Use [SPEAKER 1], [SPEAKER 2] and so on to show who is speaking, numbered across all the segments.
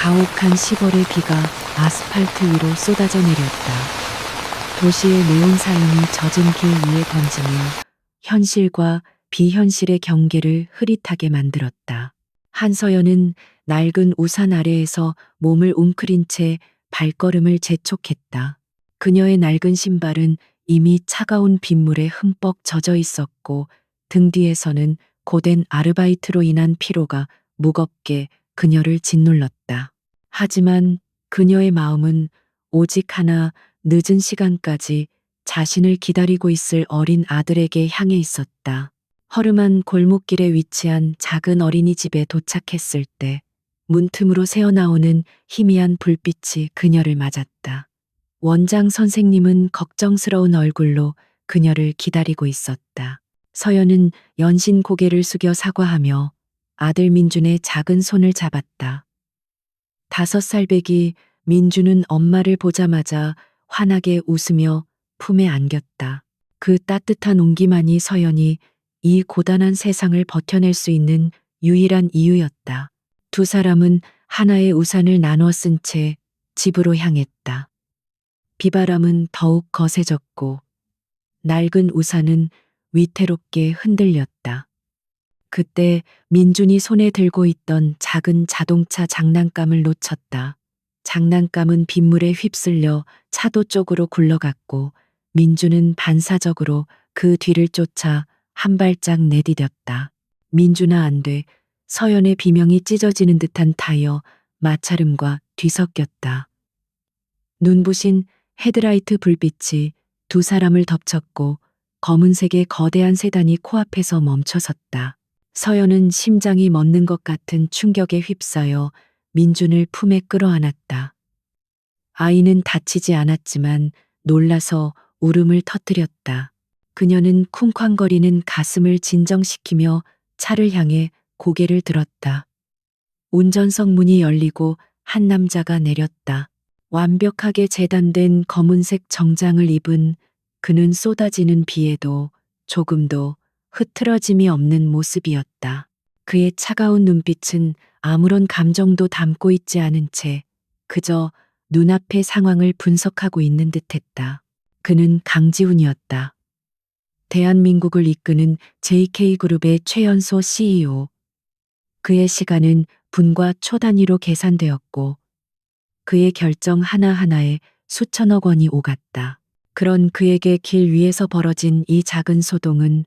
[SPEAKER 1] 가혹한 10월의 비가 아스팔트 위로 쏟아져 내렸다. 도시의 네온 사인이 젖은 길 위에 번지며 현실과 비현실의 경계를 흐릿하게 만들었다. 한서연은 낡은 우산 아래에서 몸을 웅크린 채 발걸음을 재촉했다. 그녀의 낡은 신발은 이미 차가운 빗물에 흠뻑 젖어 있었고 등 뒤에서는 고된 아르바이트로 인한 피로가 무겁게 그녀를 짓눌렀다. 하지만 그녀의 마음은 오직 하나, 늦은 시간까지 자신을 기다리고 있을 어린 아들에게 향해 있었다. 허름한 골목길에 위치한 작은 어린이집에 도착했을 때 문틈으로 새어나오는 희미한 불빛이 그녀를 맞았다. 원장 선생님은 걱정스러운 얼굴로 그녀를 기다리고 있었다. 서연은 연신 고개를 숙여 사과하며 아들 민준의 작은 손을 잡았다. 5살 배기 민준은 엄마를 보자마자 환하게 웃으며 품에 안겼다. 그 따뜻한 온기만이 서연이 이 고단한 세상을 버텨낼 수 있는 유일한 이유였다. 두 사람은 하나의 우산을 나눠 쓴 채 집으로 향했다. 비바람은 더욱 거세졌고 낡은 우산은 위태롭게 흔들렸다. 그때 민준이 손에 들고 있던 작은 자동차 장난감을 놓쳤다. 장난감은 빗물에 휩쓸려 차도 쪽으로 굴러갔고 민준은 반사적으로 그 뒤를 쫓아 한 발짝 내디뎠다. 민준아 안 돼. 서연의 비명이 찢어지는 듯한 타이어 마찰음과 뒤섞였다. 눈부신 헤드라이트 불빛이 두 사람을 덮쳤고 검은색의 거대한 세단이 코앞에서 멈춰섰다. 서연은 심장이 멎는 것 같은 충격에 휩싸여 민준을 품에 끌어안았다. 아이는 다치지 않았지만 놀라서 울음을 터뜨렸다. 그녀는 쿵쾅거리는 가슴을 진정시키며 차를 향해 고개를 들었다. 운전석 문이 열리고 한 남자가 내렸다. 완벽하게 재단된 검은색 정장을 입은 그는 쏟아지는 비에도 조금도 흐트러짐이 없는 모습이었다. 그의 차가운 눈빛은 아무런 감정도 담고 있지 않은 채 그저 눈앞의 상황을 분석하고 있는 듯했다. 그는 강지훈이었다. 대한민국을 이끄는 JK그룹의 최연소 CEO. 그의 시간은 분과 초 단위로 계산되었고 그의 결정 하나하나에 수천억 원이 오갔다. 그런 그에게 길 위에서 벌어진 이 작은 소동은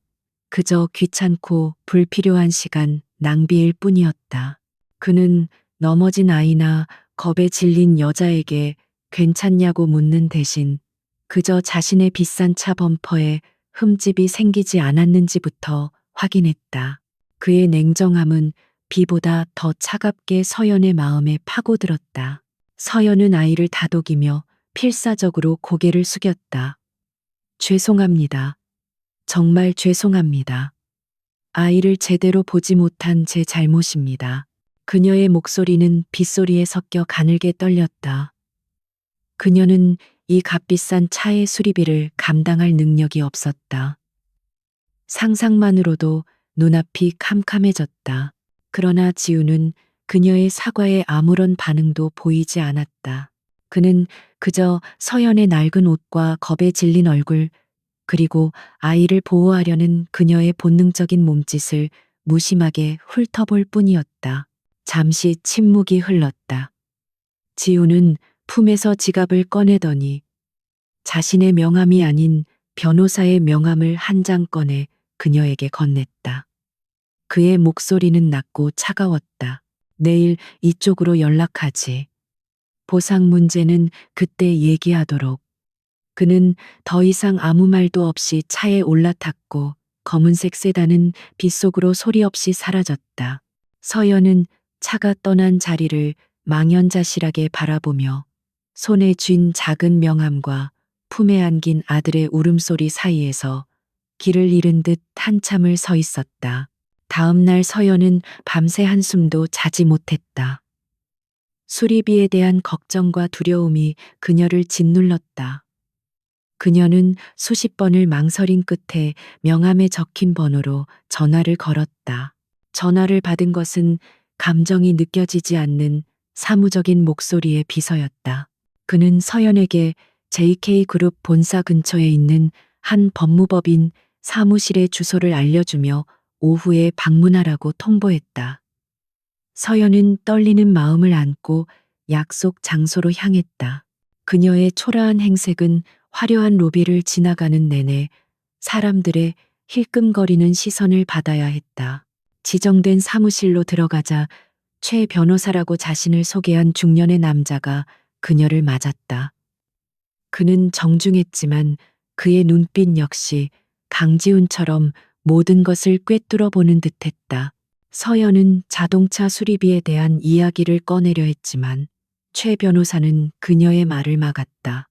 [SPEAKER 1] 그저 귀찮고 불필요한 시간 낭비일 뿐이었다. 그는 넘어진 아이나 겁에 질린 여자에게 괜찮냐고 묻는 대신 그저 자신의 비싼 차 범퍼에 흠집이 생기지 않았는지부터 확인했다. 그의 냉정함은 비보다 더 차갑게 서연의 마음에 파고들었다. 서연은 아이를 다독이며 필사적으로 고개를 숙였다. 죄송합니다. 정말 죄송합니다. 아이를 제대로 보지 못한 제 잘못입니다. 그녀의 목소리는 빗소리에 섞여 가늘게 떨렸다. 그녀는 이 값비싼 차의 수리비를 감당할 능력이 없었다. 상상만으로도 눈앞이 캄캄해졌다. 그러나 지우는 그녀의 사과에 아무런 반응도 보이지 않았다. 그는 그저 서연의 낡은 옷과 겁에 질린 얼굴, 그리고 아이를 보호하려는 그녀의 본능적인 몸짓을 무심하게 훑어볼 뿐이었다. 잠시 침묵이 흘렀다. 지우는 품에서 지갑을 꺼내더니 자신의 명함이 아닌 변호사의 명함을 한 장 꺼내 그녀에게 건넸다. 그의 목소리는 낮고 차가웠다. 내일 이쪽으로 연락하지. 보상 문제는 그때 얘기하도록. 그는 더 이상 아무 말도 없이 차에 올라탔고 검은색 세단은 빗속으로 소리 없이 사라졌다. 서연은 차가 떠난 자리를 망연자실하게 바라보며 손에 쥔 작은 명함과 품에 안긴 아들의 울음소리 사이에서 길을 잃은 듯 한참을 서 있었다. 다음 날 서연은 밤새 한숨도 자지 못했다. 수리비에 대한 걱정과 두려움이 그녀를 짓눌렀다. 그녀는 수십 번을 망설인 끝에 명함에 적힌 번호로 전화를 걸었다. 전화를 받은 것은 감정이 느껴지지 않는 사무적인 목소리의 비서였다. 그는 서연에게 JK그룹 본사 근처에 있는 한 법무법인 사무실의 주소를 알려주며 오후에 방문하라고 통보했다. 서연은 떨리는 마음을 안고 약속 장소로 향했다. 그녀의 초라한 행색은 화려한 로비를 지나가는 내내 사람들의 힐끔거리는 시선을 받아야 했다. 지정된 사무실로 들어가자 최 변호사라고 자신을 소개한 중년의 남자가 그녀를 맞았다. 그는 정중했지만 그의 눈빛 역시 강지훈처럼 모든 것을 꿰뚫어 보는 듯했다. 서연은 자동차 수리비에 대한 이야기를 꺼내려 했지만 최 변호사는 그녀의 말을 막았다.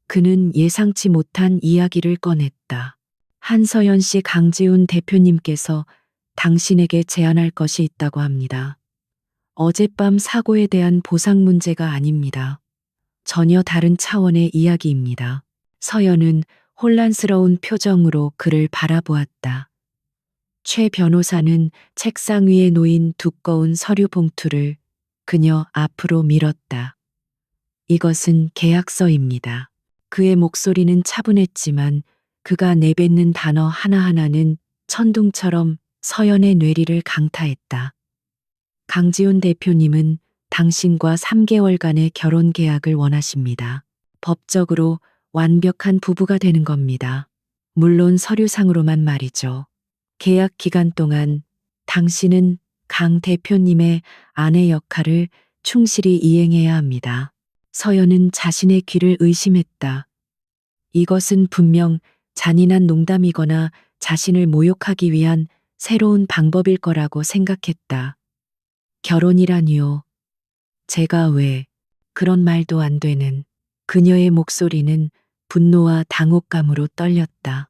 [SPEAKER 1] 그는 예상치 못한 이야기를 꺼냈다. 한서연 씨 강지훈 대표님께서 당신에게 제안할 것이 있다고 합니다. 어젯밤 사고에 대한 보상 문제가 아닙니다. 전혀 다른 차원의 이야기입니다. 서연은 혼란스러운 표정으로 그를 바라보았다. 최 변호사는 책상 위에 놓인 두꺼운 서류 봉투를 그녀 앞으로 밀었다. 이것은 계약서입니다. 그의 목소리는 차분했지만 그가 내뱉는 단어 하나하나는 천둥처럼 서연의 뇌리를 강타했다. 강지훈 대표님은 당신과 3개월간의 결혼 계약을 원하십니다. 법적으로 완벽한 부부가 되는 겁니다. 물론 서류상으로만 말이죠. 계약 기간 동안 당신은 강 대표님의 아내 역할을 충실히 이행해야 합니다. 서연은 자신의 귀를 의심했다. 이것은 분명 잔인한 농담이거나 자신을 모욕하기 위한 새로운 방법일 거라고 생각했다. 결혼이라니요. 제가 왜 그런 말도 안 되는 그녀의 목소리는 분노와 당혹감으로 떨렸다.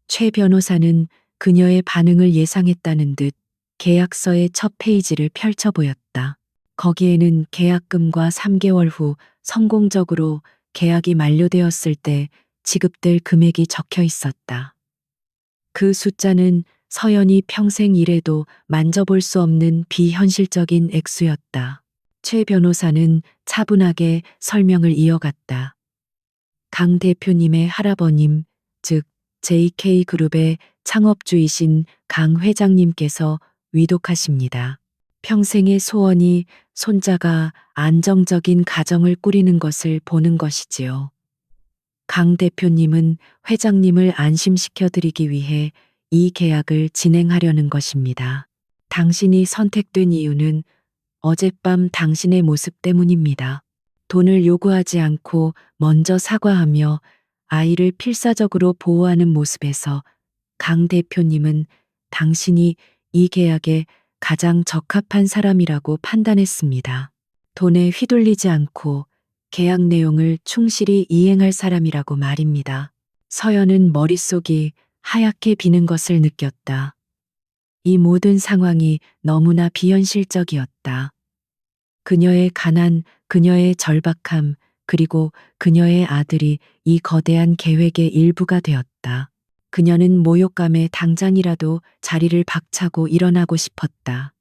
[SPEAKER 1] 최 변호사는 그녀의 반응을 예상했다는 듯 계약서의 첫 페이지를 펼쳐 보였다. 거기에는 계약금과 3개월 후 성공적으로 계약이 만료되었을 때 지급될 금액이 적혀 있었다. 그 숫자는 서연이 평생 일해도 만져볼 수 없는 비현실적인 액수였다. 최 변호사는 차분하게 설명을 이어갔다. 강 대표님의 할아버님, 즉 JK그룹의 창업주이신 강 회장님께서 위독하십니다. 평생의 소원이 손자가 안정적인 가정을 꾸리는 것을 보는 것이지요. 강 대표님은 회장님을 안심시켜 드리기 위해 이 계약을 진행하려는 것입니다. 당신이 선택된 이유는 어젯밤 당신의 모습 때문입니다. 돈을 요구하지 않고 먼저 사과하며 아이를 필사적으로 보호하는 모습에서 강 대표님은 당신이 이 계약에 가장 적합한 사람이라고 판단했습니다. 돈에 휘둘리지 않고 계약 내용을 충실히 이행할 사람이라고 말입니다. 서연은 머릿속이 하얗게 비는 것을 느꼈다. 이 모든 상황이 너무나 비현실적이었다. 그녀의 가난, 그녀의 절박함, 그리고 그녀의 아들이 이 거대한 계획의 일부가 되었다. 그녀는 모욕감에 당장이라도 자리를 박차고 일어나고 싶었다.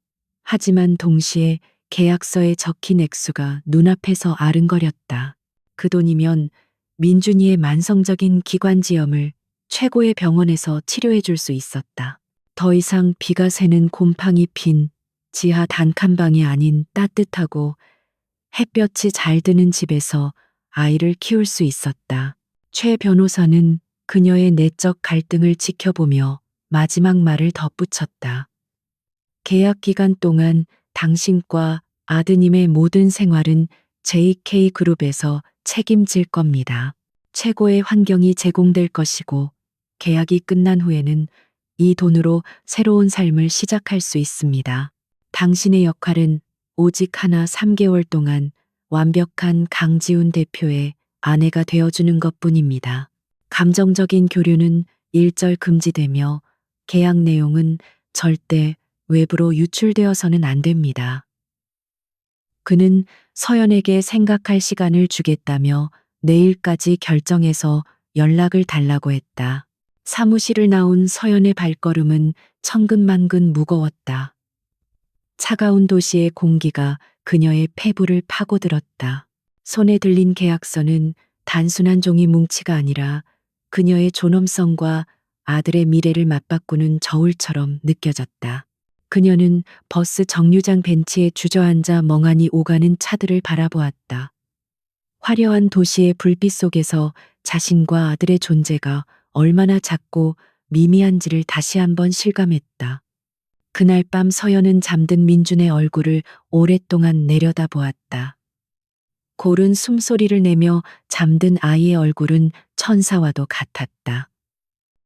[SPEAKER 1] 하지만 동시에 계약서에 적힌 액수가 눈앞에서 아른거렸다. 그 돈이면 민준이의 만성적인 기관지염을 최고의 병원에서 치료해 줄 수 있었다. 더 이상 비가 새는 곰팡이 핀 지하 단칸방이 아닌 따뜻하고 햇볕이 잘 드는 집에서 아이를 키울 수 있었다. 최 변호사는 그녀의 내적 갈등을 지켜보며 마지막 말을 덧붙였다. 계약 기간 동안 당신과 아드님의 모든 생활은 JK그룹에서 책임질 겁니다. 최고의 환경이 제공될 것이고 계약이 끝난 후에는 이 돈으로 새로운 삶을 시작할 수 있습니다. 당신의 역할은 오직 하나 3개월 동안 완벽한 강지훈 대표의 아내가 되어주는 것뿐입니다. 감정적인 교류는 일절 금지되며 계약 내용은 절대 외부로 유출되어서는 안 됩니다. 그는 서연에게 생각할 시간을 주겠다며 내일까지 결정해서 연락을 달라고 했다. 사무실을 나온 서연의 발걸음은 천근만근 무거웠다. 차가운 도시의 공기가 그녀의 폐부를 파고들었다. 손에 들린 계약서는 단순한 종이 뭉치가 아니라 그녀의 존엄성과 아들의 미래를 맞바꾸는 저울처럼 느껴졌다. 그녀는 버스 정류장 벤치에 주저앉아 멍하니 오가는 차들을 바라보았다. 화려한 도시의 불빛 속에서 자신과 아들의 존재가 얼마나 작고 미미한지를 다시 한번 실감했다. 그날 밤 서연은 잠든 민준의 얼굴을 오랫동안 내려다보았다. 고른 숨소리를 내며 잠든 아이의 얼굴은 천사와도 같았다.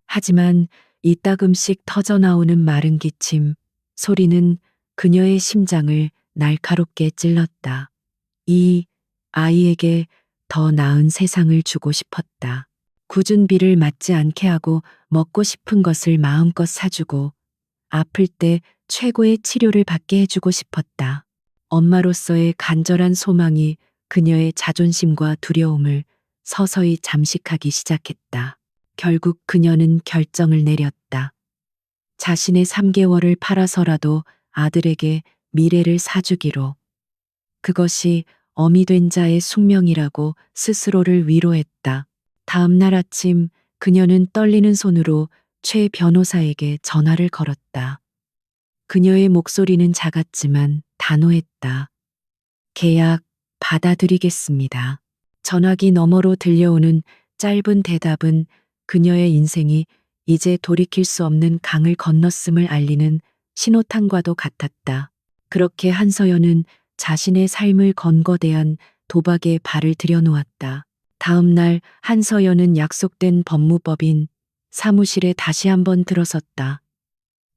[SPEAKER 1] 하지만 이따금씩 터져나오는 마른 기침, 소리는 그녀의 심장을 날카롭게 찔렀다. 이 아이에게 더 나은 세상을 주고 싶었다. 굳은 비를 맞지 않게 하고 먹고 싶은 것을 마음껏 사주고 아플 때 최고의 치료를 받게 해주고 싶었다. 엄마로서의 간절한 소망이 그녀의 자존심과 두려움을 서서히 잠식하기 시작했다. 결국 그녀는 결정을 내렸다. 자신의 3개월을 팔아서라도 아들에게 미래를 사주기로. 그것이 어미 된 자의 숙명이라고 스스로를 위로했다. 다음 날 아침 그녀는 떨리는 손으로 최 변호사에게 전화를 걸었다. 그녀의 목소리는 작았지만 단호했다. 계약 받아들이겠습니다. 전화기 너머로 들려오는 짧은 대답은 그녀의 인생이 이제 돌이킬 수 없는 강을 건넜음을 알리는 신호탄과도 같았다. 그렇게 한서연은 자신의 삶을 건거대한 도박에 발을 들여놓았다. 다음 날 한서연은 약속된 법무법인 사무실에 다시 한번 들어섰다.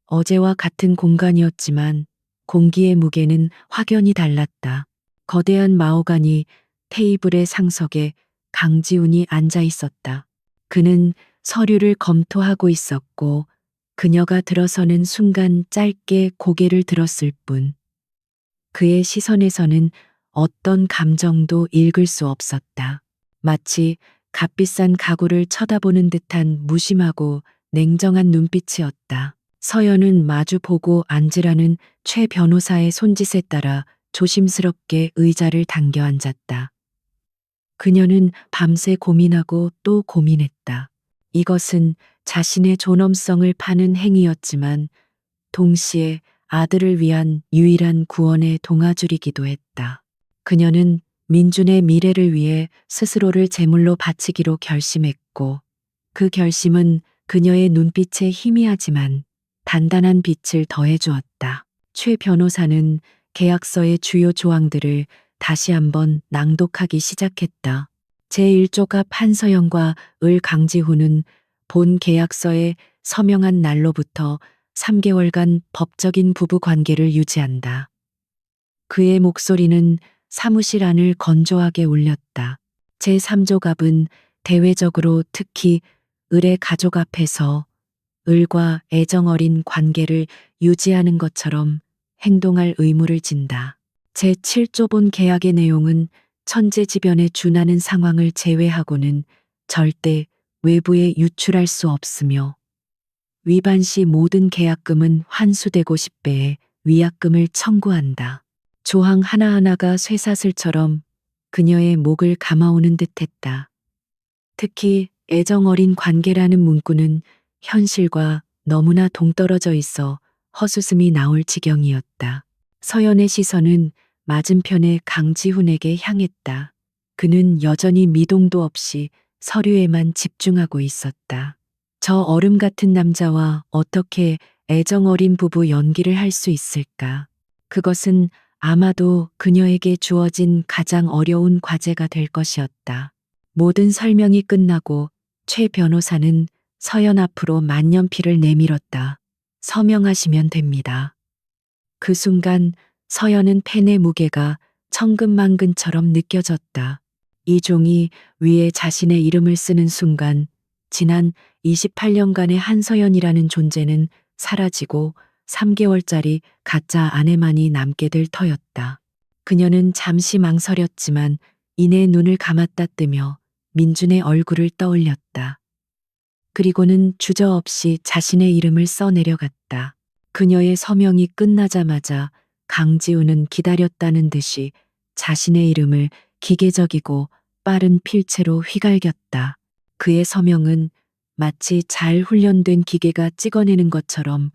[SPEAKER 1] 어제와 같은 공간이었지만 공기의 무게는 확연히 달랐다. 거대한 마호가니 테이블의 상석에 강지훈이 앉아 있었다. 그는 서류를 검토하고 있었고 그녀가 들어서는 순간 짧게 고개를 들었을 뿐. 그의 시선에서는 어떤 감정도 읽을 수 없었다. 마치 값비싼 가구를 쳐다보는 듯한 무심하고 냉정한 눈빛이었다. 서연은 마주 보고 앉으라는 최 변호사의 손짓에 따라 조심스럽게 의자를 당겨 앉았다. 그녀는 밤새 고민하고 또 고민했다. 이것은 자신의 존엄성을 파는 행위였지만 동시에 아들을 위한 유일한 구원의 동아줄이기도 했다. 그녀는 민준의 미래를 위해 스스로를 제물로 바치기로 결심했고 그 결심은 그녀의 눈빛에 희미하지만 단단한 빛을 더해주었다. 최 변호사는 계약서의 주요 조항들을 다시 한번 낭독하기 시작했다. 제1조갑 한서영과 을 강지훈은 본 계약서에 서명한 날로부터 3개월간 법적인 부부 관계를 유지한다. 그의 목소리는 사무실 안을 건조하게 울렸다. 제3조갑은 대외적으로 특히 을의 가족 앞에서 을과 애정어린 관계를 유지하는 것처럼 행동할 의무를 진다. 제7조 본 계약의 내용은 천재지변에 준하는 상황을 제외하고는 절대 외부에 유출할 수 없으며 위반 시 모든 계약금은 환수되고 10배의 위약금을 청구한다. 조항 하나하나가 쇠사슬처럼 그녀의 목을 감아오는 듯했다. 특히 애정어린 관계라는 문구는 현실과 너무나 동떨어져 있어 헛웃음이 나올 지경이었다. 서연의 시선은 맞은편의 강지훈에게 향했다. 그는 여전히 미동도 없이 서류에만 집중하고 있었다. 저 얼음 같은 남자와 어떻게 애정어린 부부 연기를 할 수 있을까? 그것은 아마도 그녀에게 주어진 가장 어려운 과제가 될 것이었다. 모든 설명이 끝나고 최 변호사는 서연 앞으로 만년필을 내밀었다. 서명하시면 됩니다. 그 순간 서연은 펜의 무게가 천근만근처럼 느껴졌다. 이 종이 위에 자신의 이름을 쓰는 순간 지난 28년간의 한서연이라는 존재는 사라지고 3개월짜리 가짜 아내만이 남게 될 터였다. 그녀는 잠시 망설였지만 이내 눈을 감았다 뜨며 민준의 얼굴을 떠올렸다. 그리고는 주저없이 자신의 이름을 써 내려갔다. 그녀의 서명이 끝나자마자 강지우는 기다렸다는 듯이 자신의 이름을 기계적이고 빠른 필체로 휘갈겼다. 그의 서명은 마치 잘 훈련된 기계가 찍어내는 것처럼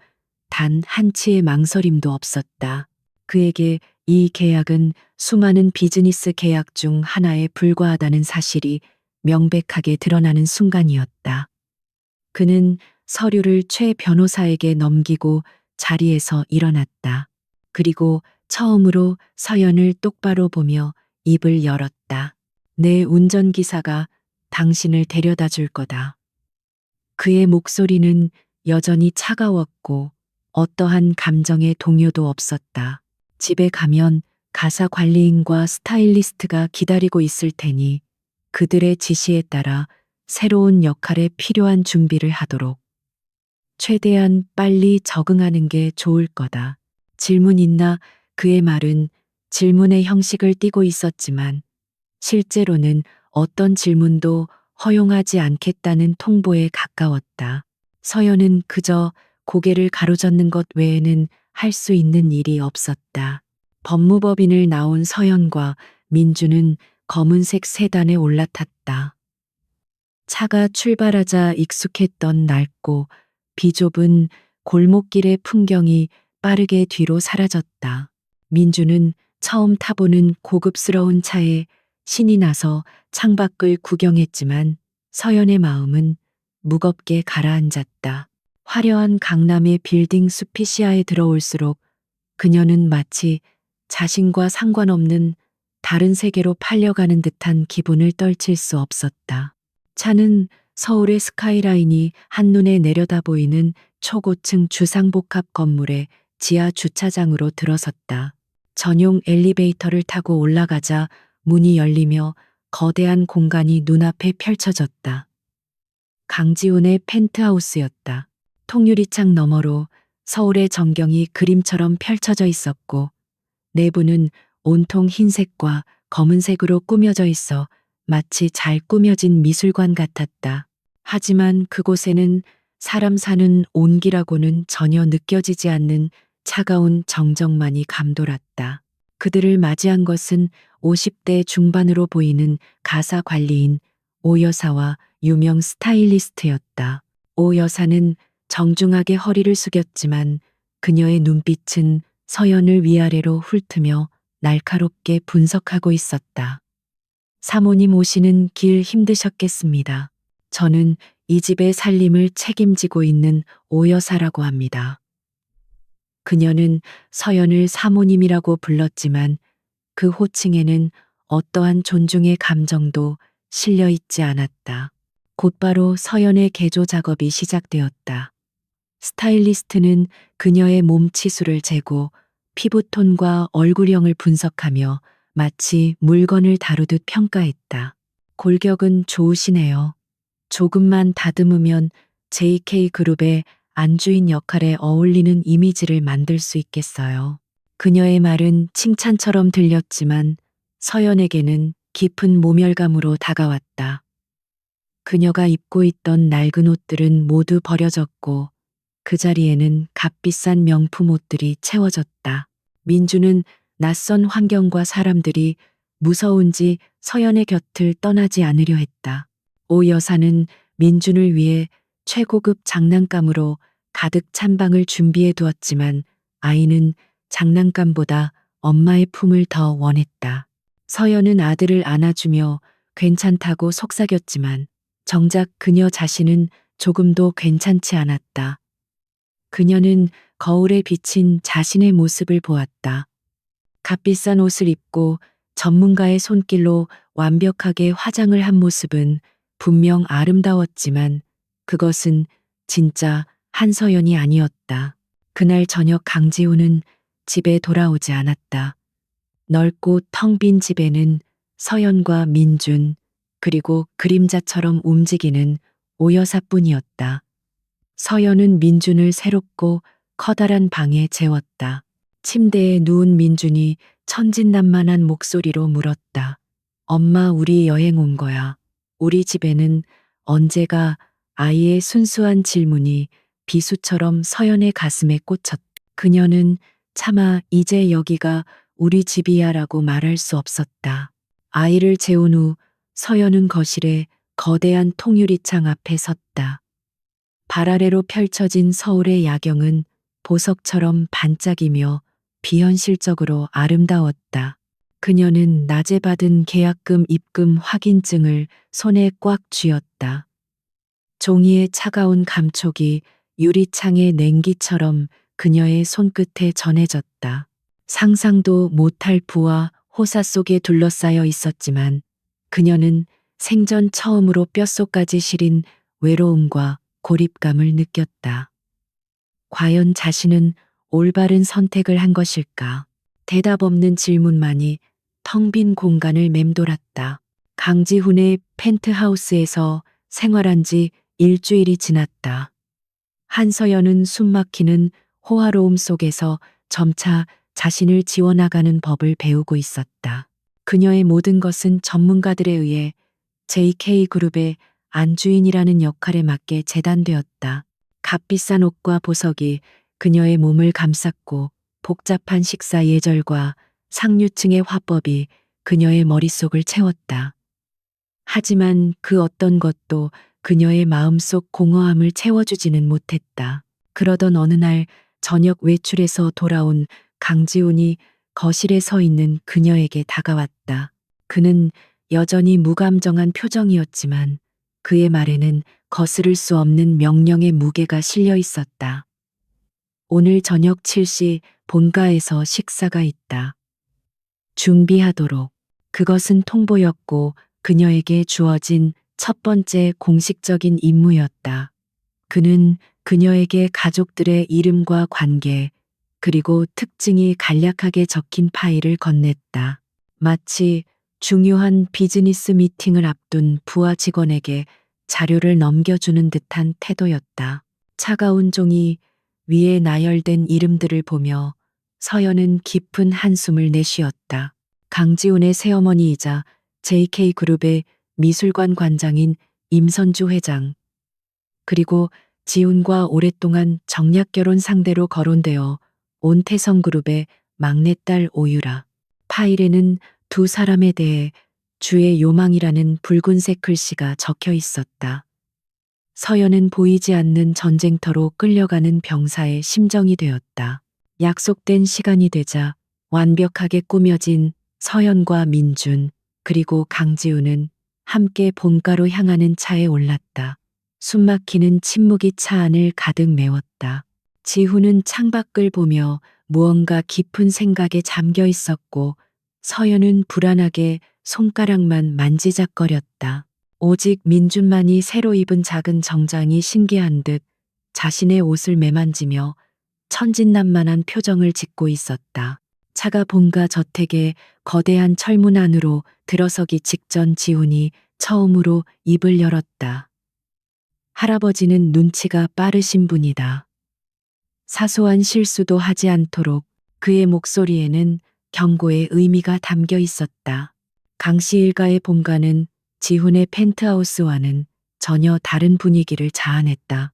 [SPEAKER 1] 단 한치의 망설임도 없었다. 그에게 이 계약은 수많은 비즈니스 계약 중 하나에 불과하다는 사실이 명백하게 드러나는 순간이었다. 그는 서류를 최 변호사에게 넘기고 자리에서 일어났다. 그리고 처음으로 서연을 똑바로 보며 입을 열었다. 내 운전기사가 당신을 데려다 줄 거다. 그의 목소리는 여전히 차가웠고 어떠한 감정의 동요도 없었다. 집에 가면 가사 관리인과 스타일리스트가 기다리고 있을 테니 그들의 지시에 따라 새로운 역할에 필요한 준비를 하도록. 최대한 빨리 적응하는 게 좋을 거다. 질문 있나? 그의 말은 질문의 형식을 띠고 있었지만 실제로는 어떤 질문도 허용하지 않겠다는 통보에 가까웠다. 서연은 그저 고개를 가로젓는 것 외에는 할 수 있는 일이 없었다. 법무법인을 나온 서연과 민주는 검은색 세단에 올라탔다. 차가 출발하자 익숙했던 낡고 비좁은 골목길의 풍경이 빠르게 뒤로 사라졌다. 민주는 처음 타보는 고급스러운 차에 신이 나서 창밖을 구경했지만 서연의 마음은 무겁게 가라앉았다. 화려한 강남의 빌딩 숲이 시야에 들어올수록 그녀는 마치 자신과 상관없는 다른 세계로 팔려가는 듯한 기분을 떨칠 수 없었다. 차는 서울의 스카이라인이 한눈에 내려다 보이는 초고층 주상복합 건물의 지하 주차장으로 들어섰다. 전용 엘리베이터를 타고 올라가자 문이 열리며 거대한 공간이 눈앞에 펼쳐졌다. 강지훈의 펜트하우스였다. 통유리창 너머로 서울의 전경이 그림처럼 펼쳐져 있었고 내부는 온통 흰색과 검은색으로 꾸며져 있어 마치 잘 꾸며진 미술관 같았다. 하지만 그곳에는 사람 사는 온기라고는 전혀 느껴지지 않는 차가운 정적만이 감돌았다. 그들을 맞이한 것은 50대 중반으로 보이는 가사 관리인 오 여사와 유명 스타일리스트였다. 오 여사는 정중하게 허리를 숙였지만 그녀의 눈빛은 서연을 위아래로 훑으며 날카롭게 분석하고 있었다. 사모님 오시는 길 힘드셨겠습니다. 저는 이 집의 살림을 책임지고 있는 오 여사라고 합니다. 그녀는 서연을 사모님이라고 불렀지만 그 호칭에는 어떠한 존중의 감정도 실려 있지 않았다. 곧바로 서연의 개조 작업이 시작되었다. 스타일리스트는 그녀의 몸 치수를 재고 피부톤과 얼굴형을 분석하며 마치 물건을 다루듯 평가했다. 골격은 좋으시네요. 조금만 다듬으면 JK그룹의 안주인 역할에 어울리는 이미지를 만들 수 있겠어요. 그녀의 말은 칭찬처럼 들렸지만 서연에게는 깊은 모멸감으로 다가왔다. 그녀가 입고 있던 낡은 옷들은 모두 버려졌고 그 자리에는 값비싼 명품 옷들이 채워졌다. 민주는 낯선 환경과 사람들이 무서운지 서연의 곁을 떠나지 않으려 했다. 오 여사는 민준을 위해 최고급 장난감으로 가득 찬 방을 준비해 두었지만 아이는 장난감보다 엄마의 품을 더 원했다. 서연은 아들을 안아주며 괜찮다고 속삭였지만 정작 그녀 자신은 조금도 괜찮지 않았다. 그녀는 거울에 비친 자신의 모습을 보았다. 값비싼 옷을 입고 전문가의 손길로 완벽하게 화장을 한 모습은 분명 아름다웠지만 그것은 진짜 한서연이 아니었다. 그날 저녁 강지호는 집에 돌아오지 않았다. 넓고 텅 빈 집에는 서연과 민준 그리고 그림자처럼 움직이는 오 여사뿐이었다. 서연은 민준을 새롭고 커다란 방에 재웠다. 침대에 누운 민준이 천진난만한 목소리로 물었다. 엄마, 우리 여행 온 거야. 우리 집에는 언제가? 아이의 순수한 질문이 비수처럼 서연의 가슴에 꽂혔다. 그녀는 차마 이제 여기가 우리 집이야 라고 말할 수 없었다. 아이를 재운 후 서연은 거실에 거대한 통유리창 앞에 섰다. 발 아래로 펼쳐진 서울의 야경은 보석처럼 반짝이며 비현실적으로 아름다웠다. 그녀는 낮에 받은 계약금 입금 확인증을 손에 꽉 쥐었다. 종이의 차가운 감촉이 유리창의 냉기처럼 그녀의 손끝에 전해졌다. 상상도 못할 부와 호사 속에 둘러싸여 있었지만 그녀는 생전 처음으로 뼛속까지 시린 외로움과 고립감을 느꼈다. 과연 자신은 올바른 선택을 한 것일까? 대답 없는 질문만이 텅 빈 공간을 맴돌았다. 강지훈의 펜트하우스에서 생활한 지 일주일이 지났다. 한서연은 숨막히는 호화로움 속에서 점차 자신을 지워나가는 법을 배우고 있었다. 그녀의 모든 것은 전문가들에 의해 JK그룹의 안주인이라는 역할에 맞게 재단되었다. 값비싼 옷과 보석이 그녀의 몸을 감쌌고 복잡한 식사 예절과 상류층의 화법이 그녀의 머릿속을 채웠다. 하지만 그 어떤 것도 그녀의 마음속 공허함을 채워주지는 못했다. 그러던 어느 날 저녁 외출에서 돌아온 강지훈이 거실에 서 있는 그녀에게 다가왔다. 그는 여전히 무감정한 표정이었지만 그의 말에는 거스를 수 없는 명령의 무게가 실려 있었다. 오늘 저녁 7시 본가에서 식사가 있다. 준비하도록. 그것은 통보였고 그녀에게 주어진 첫 번째 공식적인 임무였다. 그는 그녀에게 가족들의 이름과 관계, 그리고 특징이 간략하게 적힌 파일을 건넸다. 마치 중요한 비즈니스 미팅을 앞둔 부하 직원에게 자료를 넘겨주는 듯한 태도였다. 차가운 종이 위에 나열된 이름들을 보며 서연은 깊은 한숨을 내쉬었다. 강지훈의 새어머니이자 JK그룹의 미술관 관장인 임선주 회장, 그리고 지훈과 오랫동안 정략 결혼 상대로 거론되어 온 태성그룹의 막내딸 오유라. 파일에는 두 사람에 대해 주의 요망이라는 붉은색 글씨가 적혀 있었다. 서연은 보이지 않는 전쟁터로 끌려가는 병사의 심정이 되었다. 약속된 시간이 되자 완벽하게 꾸며진 서연과 민준, 그리고 강지훈은 함께 본가로 향하는 차에 올랐다. 숨막히는 침묵이 차 안을 가득 메웠다. 지훈은 창밖을 보며 무언가 깊은 생각에 잠겨 있었고 서연은 불안하게 손가락만 만지작거렸다. 오직 민준만이 새로 입은 작은 정장이 신기한 듯 자신의 옷을 매만지며 천진난만한 표정을 짓고 있었다. 차가 본가 저택의 거대한 철문 안으로 들어서기 직전 지훈이 처음으로 입을 열었다. 할아버지는 눈치가 빠르신 분이다. 사소한 실수도 하지 않도록. 그의 목소리에는 경고의 의미가 담겨 있었다. 강씨 일가의 본가는 지훈의 펜트하우스와는 전혀 다른 분위기를 자아냈다.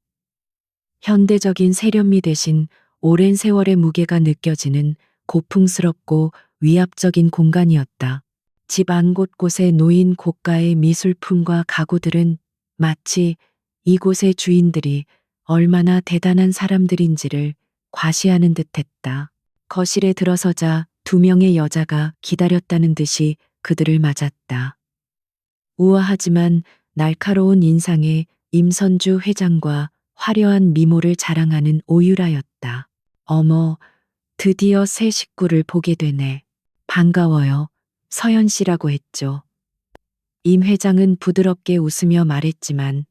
[SPEAKER 1] 현대적인 세련미 대신 오랜 세월의 무게가 느껴지는 고풍스럽고 위압적인 공간이었다. 집 안 곳곳에 놓인 고가의 미술품과 가구들은 마치 이곳의 주인들이 얼마나 대단한 사람들인지를 과시하는 듯했다. 거실에 들어서자 두 명의 여자가 기다렸다는 듯이 그들을 맞았다. 우아하지만 날카로운 인상의 임선주 회장과 화려한 미모를 자랑하는 오유라였다. 어머, 드디어 새 식구를 보게 되네. 반가워요. 서연 씨라고 했죠. 임 회장은 부드럽게 웃으며 말했지만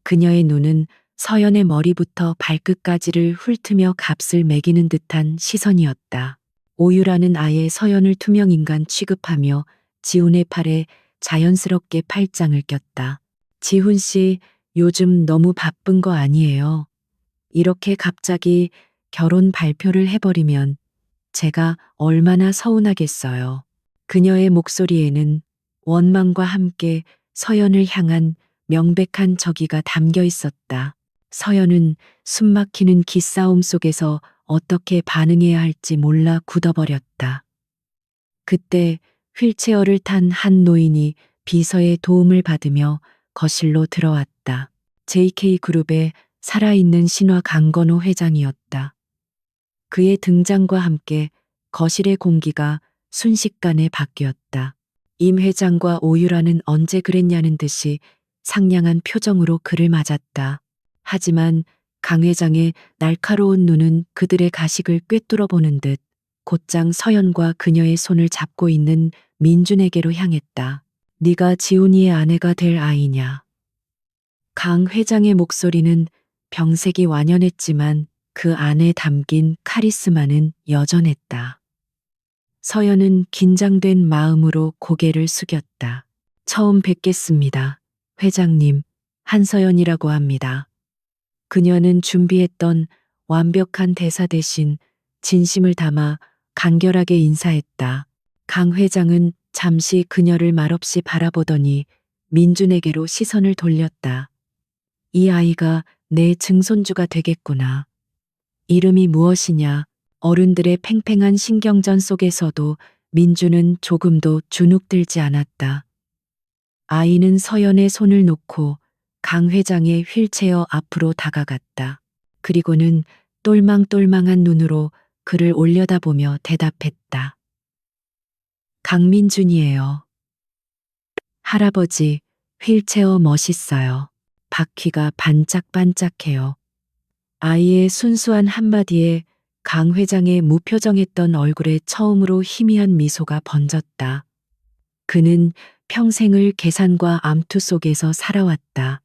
[SPEAKER 1] 그녀의 눈은 서연의 머리부터 발끝까지를 훑으며 값을 매기는 듯한 시선이었다. 오유라는 아예 서연을 투명인간 취급하며 지훈의 팔에 자연스럽게 팔짱을 꼈다. 지훈 씨, 요즘 너무 바쁜 거 아니에요? 이렇게 갑자기 결혼 발표를 해버리면 제가 얼마나 서운하겠어요. 그녀의 목소리에는 원망과 함께 서연을 향한 명백한 적이가 담겨 있었다. 서연은 숨막히는 기싸움 속에서 어떻게 반응해야 할지 몰라 굳어버렸다. 그때 휠체어를 탄 한 노인이 비서의 도움을 받으며 거실로 들어왔다. JK그룹의 살아있는 신화 강건호 회장이었다. 그의 등장과 함께 거실의 공기가 순식간에 바뀌었다. 임 회장과 오유라는 언제 그랬냐는 듯이 상냥한 표정으로 그를 맞았다. 하지만 강 회장의 날카로운 눈은 그들의 가식을 꿰뚫어 보는 듯 곧장 서연과 그녀의 손을 잡고 있는 민준에게로 향했다. 네가 지훈이의 아내가 될 아이냐? 강 회장의 목소리는 병색이 완연했지만 그 안에 담긴 카리스마는 여전했다. 서연은 긴장된 마음으로 고개를 숙였다. 처음 뵙겠습니다. 회장님, 한서연이라고 합니다. 그녀는 준비했던 완벽한 대사 대신 진심을 담아 간결하게 인사했다. 강 회장은 잠시 그녀를 말없이 바라보더니 민준에게로 시선을 돌렸다. 이 아이가 내 증손주가 되겠구나. 이름이 무엇이냐? 어른들의 팽팽한 신경전 속에서도 민준은 조금도 주눅들지 않았다. 아이는 서연의 손을 놓고 강 회장의 휠체어 앞으로 다가갔다. 그리고는 똘망똘망한 눈으로 그를 올려다보며 대답했다. 강민준이에요. 할아버지, 휠체어 멋있어요. 바퀴가 반짝반짝해요. 아이의 순수한 한마디에 강 회장의 무표정했던 얼굴에 처음으로 희미한 미소가 번졌다. 그는 평생을 계산과 암투 속에서 살아왔다.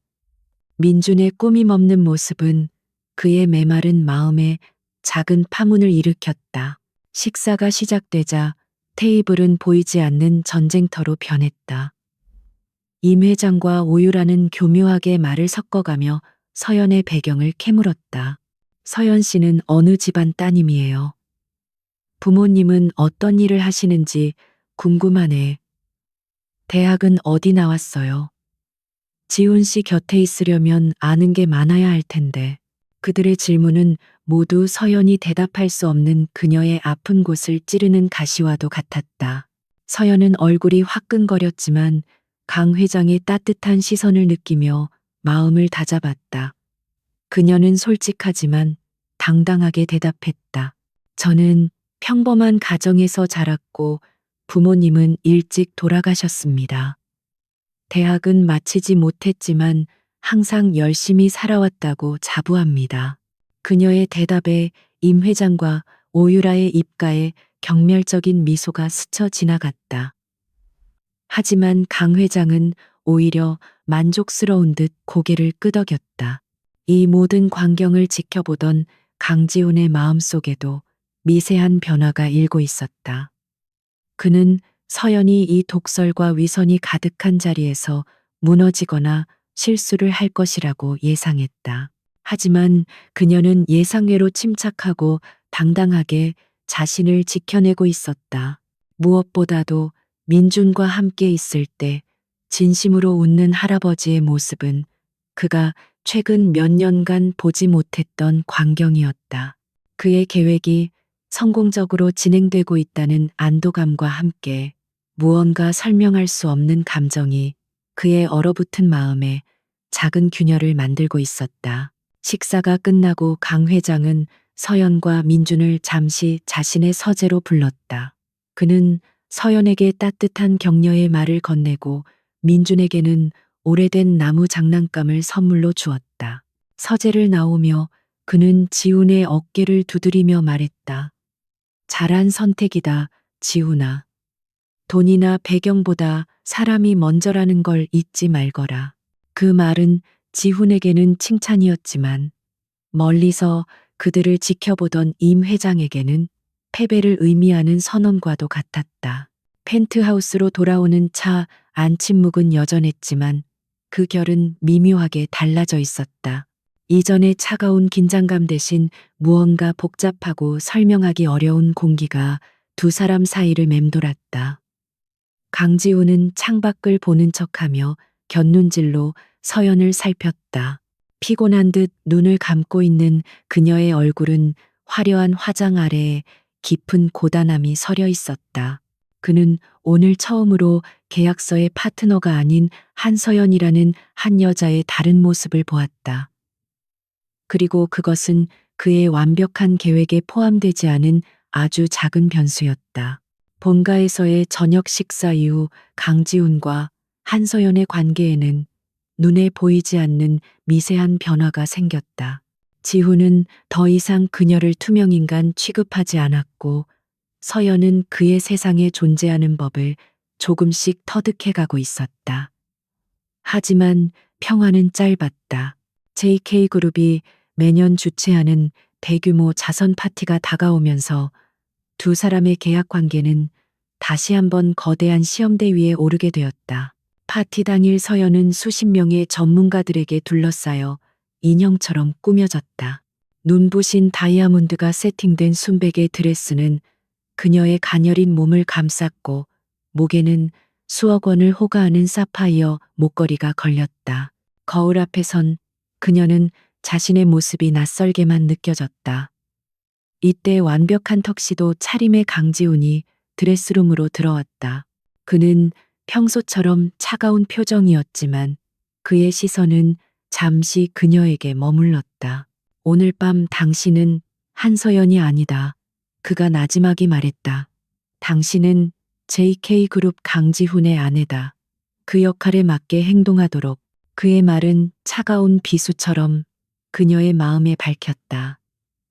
[SPEAKER 1] 민준의 꾸밈 없는 모습은 그의 메마른 마음에 작은 파문을 일으켰다. 식사가 시작되자 테이블은 보이지 않는 전쟁터로 변했다. 임 회장과 오유라는 교묘하게 말을 섞어가며 서연의 배경을 캐물었다. 서연 씨는 어느 집안 따님이에요? 부모님은 어떤 일을 하시는지 궁금하네. 대학은 어디 나왔어요? 지훈 씨 곁에 있으려면 아는 게 많아야 할 텐데. 그들의 질문은 모두 서연이 대답할 수 없는 그녀의 아픈 곳을 찌르는 가시와도 같았다. 서연은 얼굴이 화끈거렸지만 강 회장의 따뜻한 시선을 느끼며 마음을 다잡았다. 그녀는 솔직하지만 당당하게 대답했다. 저는 평범한 가정에서 자랐고 부모님은 일찍 돌아가셨습니다. 대학은 마치지 못했지만 항상 열심히 살아왔다고 자부합니다. 그녀의 대답에 임 회장과 오유라의 입가에 경멸적인 미소가 스쳐 지나갔다. 하지만 강 회장은 오히려 만족스러운 듯 고개를 끄덕였다. 이 모든 광경을 지켜보던 강지훈의 마음속에도 미세한 변화가 일고 있었다. 그는 서연이 이 독설과 위선이 가득한 자리에서 무너지거나 실수를 할 것이라고 예상했다. 하지만 그녀는 예상외로 침착하고 당당하게 자신을 지켜내고 있었다. 무엇보다도 민준과 함께 있을 때 진심으로 웃는 할아버지의 모습은 그가 최근 몇 년간 보지 못했던 광경이었다. 그의 계획이 성공적으로 진행되고 있다는 안도감과 함께 무언가 설명할 수 없는 감정이 그의 얼어붙은 마음에 작은 균열을 만들고 있었다. 식사가 끝나고 강 회장은 서연과 민준을 잠시 자신의 서재로 불렀다. 그는 서연에게 따뜻한 격려의 말을 건네고 민준에게는 오래된 나무 장난감을 선물로 주었다. 서재를 나오며 그는 지훈의 어깨를 두드리며 말했다. 잘한 선택이다, 지훈아. 돈이나 배경보다 사람이 먼저라는 걸 잊지 말거라. 그 말은 지훈에게는 칭찬이었지만 멀리서 그들을 지켜보던 임 회장에게는 패배를 의미하는 선언과도 같았다. 펜트하우스로 돌아오는 차 안침묵은 여전했지만 그 결은 미묘하게 달라져 있었다. 이전의 차가운 긴장감 대신 무언가 복잡하고 설명하기 어려운 공기가 두 사람 사이를 맴돌았다. 강지훈은 창밖을 보는 척하며 곁눈질로 서연을 살폈다. 피곤한 듯 눈을 감고 있는 그녀의 얼굴은 화려한 화장 아래에 깊은 고단함이 서려 있었다. 그는 오늘 처음으로 계약서의 파트너가 아닌 한서연이라는 한 여자의 다른 모습을 보았다. 그리고 그것은 그의 완벽한 계획에 포함되지 않은 아주 작은 변수였다. 본가에서의 저녁 식사 이후 강지훈과 한서연의 관계에는 눈에 보이지 않는 미세한 변화가 생겼다. 지훈은 더 이상 그녀를 투명인간 취급하지 않았고, 서연은 그의 세상에 존재하는 법을 조금씩 터득해가고 있었다. 하지만 평화는 짧았다. JK그룹이 매년 주최하는 대규모 자선 파티가 다가오면서 두 사람의 계약 관계는 다시 한번 거대한 시험대 위에 오르게 되었다. 파티 당일 서연은 수십 명의 전문가들에게 둘러싸여 인형처럼 꾸며졌다. 눈부신 다이아몬드가 세팅된 순백의 드레스는 그녀의 가녀린 몸을 감쌌고, 목에는 수억 원을 호가하는 사파이어 목걸이가 걸렸다. 거울 앞에 선 그녀는 자신의 모습이 낯설게만 느껴졌다. 이때 완벽한 턱시도 차림의 강지훈이 드레스룸으로 들어왔다. 그는 평소처럼 차가운 표정이었지만 그의 시선은 잠시 그녀에게 머물렀다. 오늘 밤 당신은 한서연이 아니다. 그가 나지막이 말했다. 당신은 JK그룹 강지훈의 아내다. 그 역할에 맞게 행동하도록. 그의 말은 차가운 비수처럼 그녀의 마음에 밝혔다.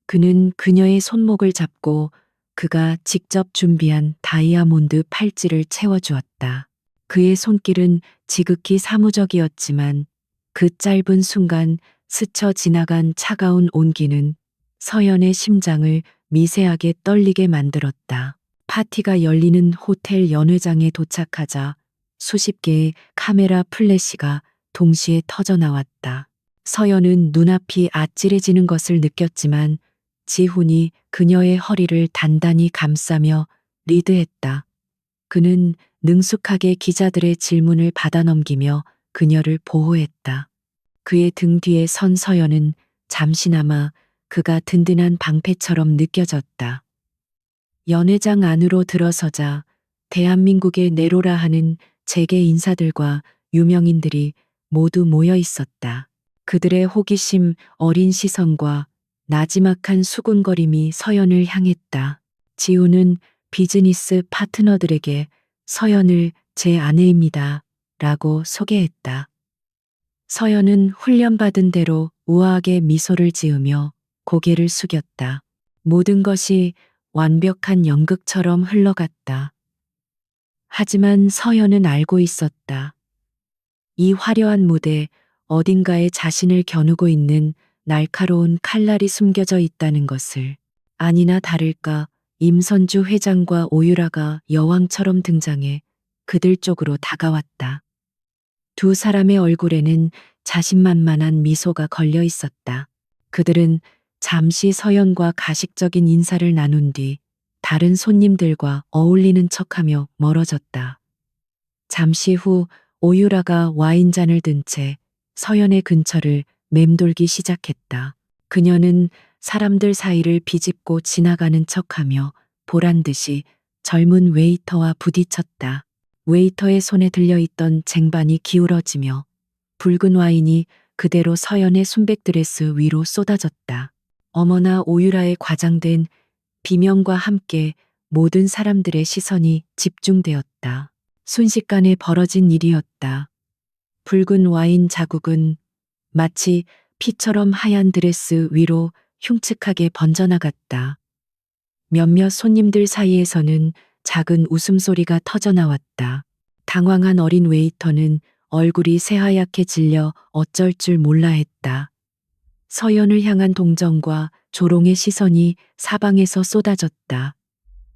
[SPEAKER 1] 그는 그녀의 손목을 잡고 그가 직접 준비한 다이아몬드 팔찌를 채워주었다. 그의 손길은 지극히 사무적이었지만 그 짧은 순간 스쳐 지나간 차가운 온기는 서연의 심장을 미세하게 떨리게 만들었다. 파티가 열리는 호텔 연회장에 도착하자 수십 개의 카메라 플래시가 동시에 터져 나왔다. 서연은 눈앞이 아찔해지는 것을 느꼈지만 지훈이 그녀의 허리를 단단히 감싸며 리드했다. 그는 능숙하게 기자들의 질문을 받아넘기며 그녀를 보호했다. 그의 등 뒤에 선 서연은 잠시나마 그가 든든한 방패처럼 느껴졌다. 연회장 안으로 들어서자 대한민국의 네로라 하는 재계 인사들과 유명인들이 모두 모여 있었다. 그들의 호기심 어린 시선과 나지막한 수군거림이 서연을 향했다. 지훈은 비즈니스 파트너들에게 서연을 제 아내입니다. 라고 소개했다. 서연은 훈련받은 대로 우아하게 미소를 지으며 고개를 숙였다. 모든 것이 완벽한 연극처럼 흘러갔다. 하지만 서연은 알고 있었다. 이 화려한 무대 어딘가에 자신을 겨누고 있는 날카로운 칼날이 숨겨져 있다는 것을. 아니나 다를까 임선주 회장과 오유라가 여왕처럼 등장해 그들 쪽으로 다가왔다. 두 사람의 얼굴에는 자신만만한 미소가 걸려 있었다. 그들은 잠시 서연과 가식적인 인사를 나눈 뒤 다른 손님들과 어울리는 척하며 멀어졌다. 잠시 후 오유라가 와인잔을 든 채 서연의 근처를 맴돌기 시작했다. 그녀는 사람들 사이를 비집고 지나가는 척하며 보란 듯이 젊은 웨이터와 부딪혔다. 웨이터의 손에 들려있던 쟁반이 기울어지며 붉은 와인이 그대로 서연의 순백 드레스 위로 쏟아졌다. 어머나 오유라의 과장된 비명과 함께 모든 사람들의 시선이 집중되었다. 순식간에 벌어진 일이었다. 붉은 와인 자국은 마치 피처럼 하얀 드레스 위로 흉측하게 번져나갔다. 몇몇 손님들 사이에서는 작은 웃음소리가 터져나왔다. 당황한 어린 웨이터는 얼굴이 새하얗게 질려 어쩔 줄 몰라 했다. 서연을 향한 동정과 조롱의 시선이 사방에서 쏟아졌다.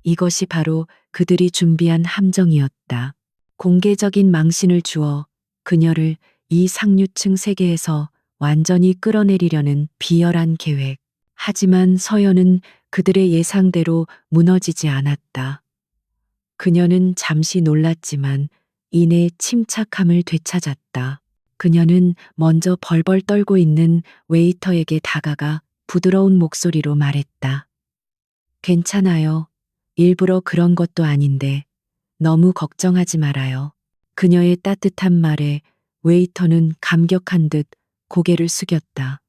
[SPEAKER 1] 이것이 바로 그들이 준비한 함정이었다. 공개적인 망신을 주어 그녀를 이 상류층 세계에서 완전히 끌어내리려는 비열한 계획. 하지만 서연은 그들의 예상대로 무너지지 않았다. 그녀는 잠시 놀랐지만 이내 침착함을 되찾았다. 그녀는 먼저 벌벌 떨고 있는 웨이터에게 다가가 부드러운 목소리로 말했다. 괜찮아요. 일부러 그런 것도 아닌데 너무 걱정하지 말아요. 그녀의 따뜻한 말에 웨이터는 감격한 듯 고개를 숙였다.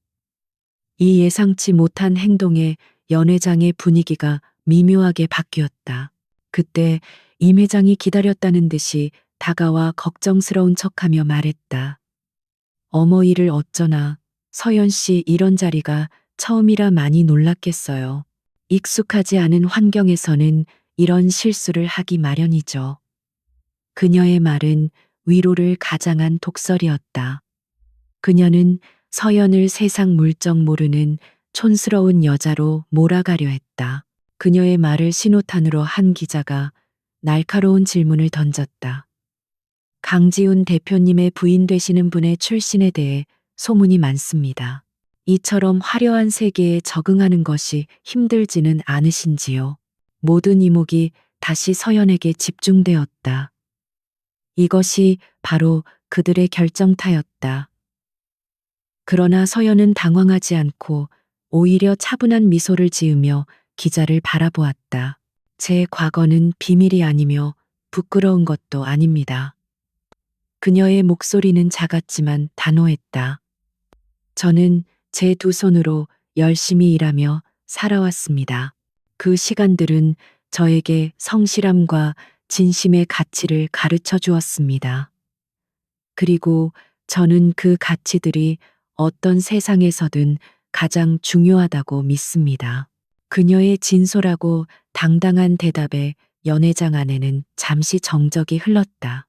[SPEAKER 1] 이 예상치 못한 행동에 연회장의 분위기가 미묘하게 바뀌었다. 그때 임 회장이 기다렸다는 듯이 다가와 걱정스러운 척하며 말했다. 어머 이를 어쩌나. 서연 씨 이런 자리가 처음이라 많이 놀랐겠어요. 익숙하지 않은 환경에서는 이런 실수를 하기 마련이죠. 그녀의 말은 위로를 가장한 독설이었다. 그녀는 서연을 세상 물정 모르는 촌스러운 여자로 몰아가려 했다. 그녀의 말을 신호탄으로 한 기자가 날카로운 질문을 던졌다. 강지훈 대표님의 부인 되시는 분의 출신에 대해 소문이 많습니다. 이처럼 화려한 세계에 적응하는 것이 힘들지는 않으신지요? 모든 이목이 다시 서연에게 집중되었다. 이것이 바로 그들의 결정타였다. 그러나 서연은 당황하지 않고 오히려 차분한 미소를 지으며 기자를 바라보았다. 제 과거는 비밀이 아니며 부끄러운 것도 아닙니다. 그녀의 목소리는 작았지만 단호했다. 저는 제 두 손으로 열심히 일하며 살아왔습니다. 그 시간들은 저에게 성실함과 진심의 가치를 가르쳐 주었습니다. 그리고 저는 그 가치들이 어떤 세상에서든 가장 중요하다고 믿습니다. 그녀의 진솔하고 당당한 대답에 연회장 안에는 잠시 정적이 흘렀다.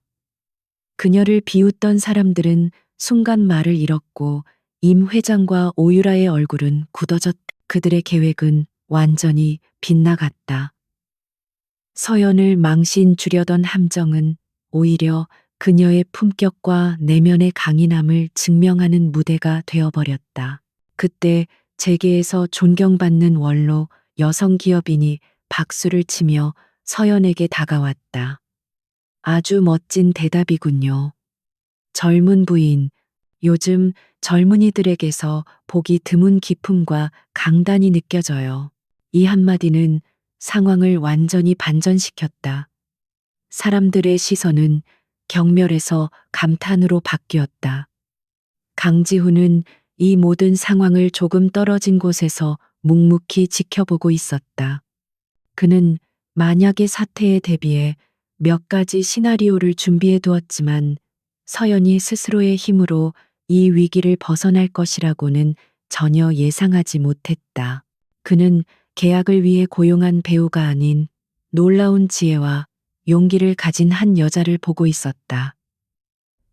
[SPEAKER 1] 그녀를 비웃던 사람들은 순간 말을 잃었고 임 회장과 오유라의 얼굴은 굳어졌다. 그들의 계획은 완전히 빗나갔다. 서연을 망신 주려던 함정은 오히려 그녀의 품격과 내면의 강인함을 증명하는 무대가 되어버렸다. 그때 재계에서 존경받는 원로 여성 기업인이 박수를 치며 서연에게 다가왔다. 아주 멋진 대답이군요. 젊은 부인, 요즘 젊은이들에게서 보기 드문 기품과 강단이 느껴져요. 이 한마디는 상황을 완전히 반전시켰다. 사람들의 시선은 경멸에서 감탄으로 바뀌었다. 강지훈은 이 모든 상황을 조금 떨어진 곳에서 묵묵히 지켜보고 있었다. 그는 만약의 사태에 대비해 몇 가지 시나리오를 준비해 두었지만 서연이 스스로의 힘으로 이 위기를 벗어날 것이라고는 전혀 예상하지 못했다. 그는 계약을 위해 고용한 배우가 아닌 놀라운 지혜와 용기를 가진 한 여자를 보고 있었다.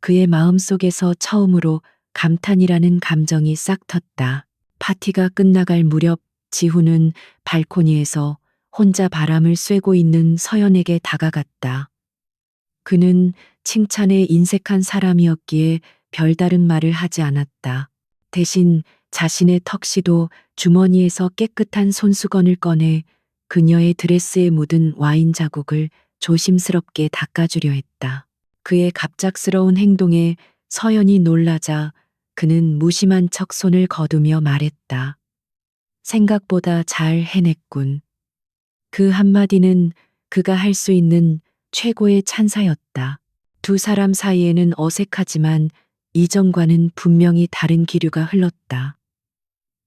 [SPEAKER 1] 그의 마음속에서 처음으로 감탄이라는 감정이 싹 텄다. 파티가 끝나갈 무렵 지훈은 발코니에서 혼자 바람을 쐬고 있는 서연에게 다가갔다. 그는 칭찬에 인색한 사람이었기에 별다른 말을 하지 않았다. 대신 자신의 턱시도 주머니에서 깨끗한 손수건을 꺼내 그녀의 드레스에 묻은 와인 자국을 조심스럽게 닦아주려 했다. 그의 갑작스러운 행동에 서연이 놀라자 그는 무심한 척 손을 거두며 말했다. 생각보다 잘 해냈군. 그 한마디는 그가 할 수 있는 최고의 찬사였다. 두 사람 사이에는 어색하지만 이전과는 분명히 다른 기류가 흘렀다.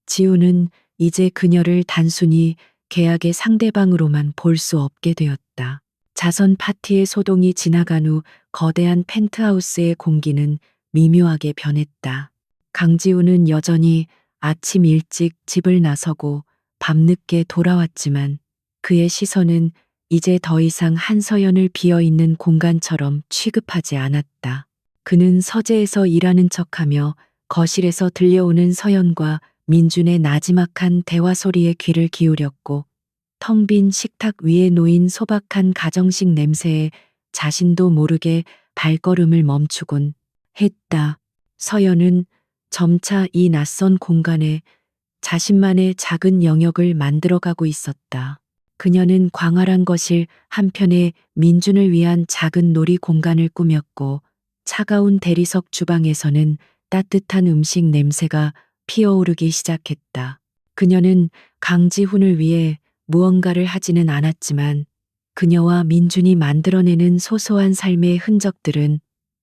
[SPEAKER 1] 지우는 이제 그녀를 단순히 계약의 상대방으로만 볼 수 없게 되었다. 자선 파티의 소동이 지나간 후 거대한 펜트하우스의 공기는 미묘하게 변했다. 강지우는 여전히 아침 일찍 집을 나서고 밤늦게 돌아왔지만 그의 시선은 이제 더 이상 한서연을 비어있는 공간처럼 취급하지 않았다. 그는 서재에서 일하는 척하며 거실에서 들려오는 서연과 민준의 나지막한 대화 소리에 귀를 기울였고 텅 빈 식탁 위에 놓인 소박한 가정식 냄새에 자신도 모르게 발걸음을 멈추곤 했다. 서연은 점차 이 낯선 공간에 자신만의 작은 영역을 만들어가고 있었다. 그녀는 광활한 거실 한편에 민준을 위한 작은 놀이 공간을 꾸몄고 차가운 대리석 주방에서는 따뜻한 음식 냄새가 피어오르기 시작했다. 그녀는 강지훈을 위해 무언가를 하지는 않았지만 그녀와 민준이 만들어내는 소소한 삶의 흔적들은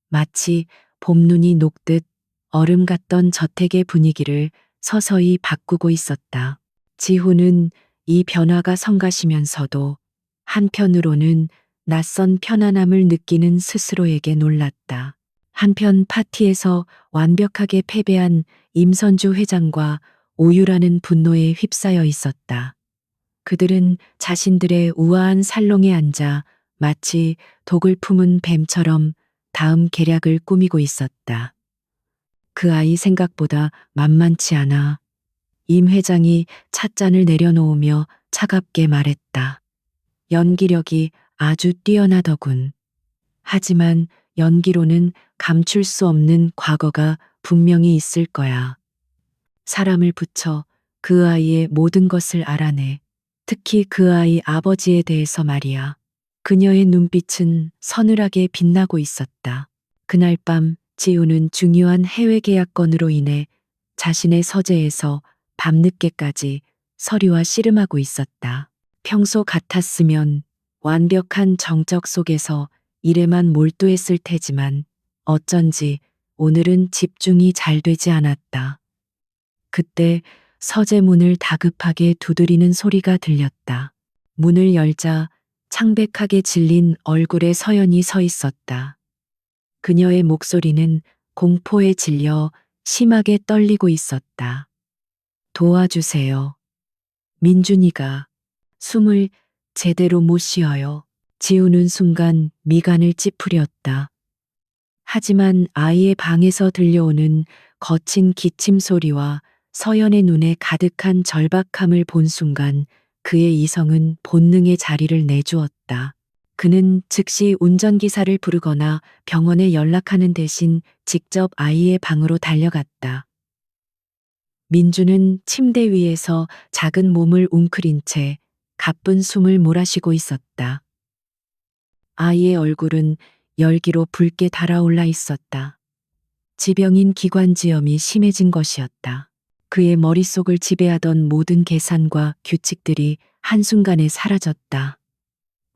[SPEAKER 1] 마치 봄눈이 녹듯 얼음 같던 저택의 분위기를 서서히 바꾸고 있었다. 지호는 이 변화가 성가시면서도 한편으로는 낯선 편안함을 느끼는 스스로에게 놀랐다. 한편 파티에서 완벽하게 패배한 임선주 회장과 오유라는 분노에 휩싸여 있었다. 그들은 자신들의 우아한 살롱에 앉아 마치 독을 품은 뱀처럼 다음 계략을 꾸미고 있었다. 그 아이 생각보다 만만치 않아. 임 회장이 찻잔을 내려놓으며 차갑게 말했다. 연기력이 아주 뛰어나더군. 하지만 연기로는 감출 수 없는 과거가 분명히 있을 거야. 사람을 붙여 그 아이의 모든 것을 알아내. 특히 그 아이 아버지에 대해서 말이야. 그녀의 눈빛은 서늘하게 빛나고 있었다. 그날 밤 지우는 중요한 해외 계약건으로 인해 자신의 서재에서 밤늦게까지 서류와 씨름하고 있었다. 평소 같았으면 완벽한 정적 속에서 일에만 몰두했을 테지만 어쩐지 오늘은 집중이 잘 되지 않았다. 그때 서재 문을 다급하게 두드리는 소리가 들렸다. 문을 열자 창백하게 질린 얼굴의 서연이 서 있었다. 그녀의 목소리는 공포에 질려 심하게 떨리고 있었다. 도와주세요. 민준이가 숨을 제대로 못 쉬어요. 지우는 순간 미간을 찌푸렸다. 하지만 아이의 방에서 들려오는 거친 기침 소리와 서연의 눈에 가득한 절박함을 본 순간 그의 이성은 본능의 자리를 내주었다. 그는 즉시 운전기사를 부르거나 병원에 연락하는 대신 직접 아이의 방으로 달려갔다. 민주는 침대 위에서 작은 몸을 웅크린 채 가쁜 숨을 몰아쉬고 있었다. 아이의 얼굴은 열기로 붉게 달아올라 있었다. 지병인 기관지염이 심해진 것이었다. 그의 머릿속을 지배하던 모든 계산과 규칙들이 한순간에 사라졌다.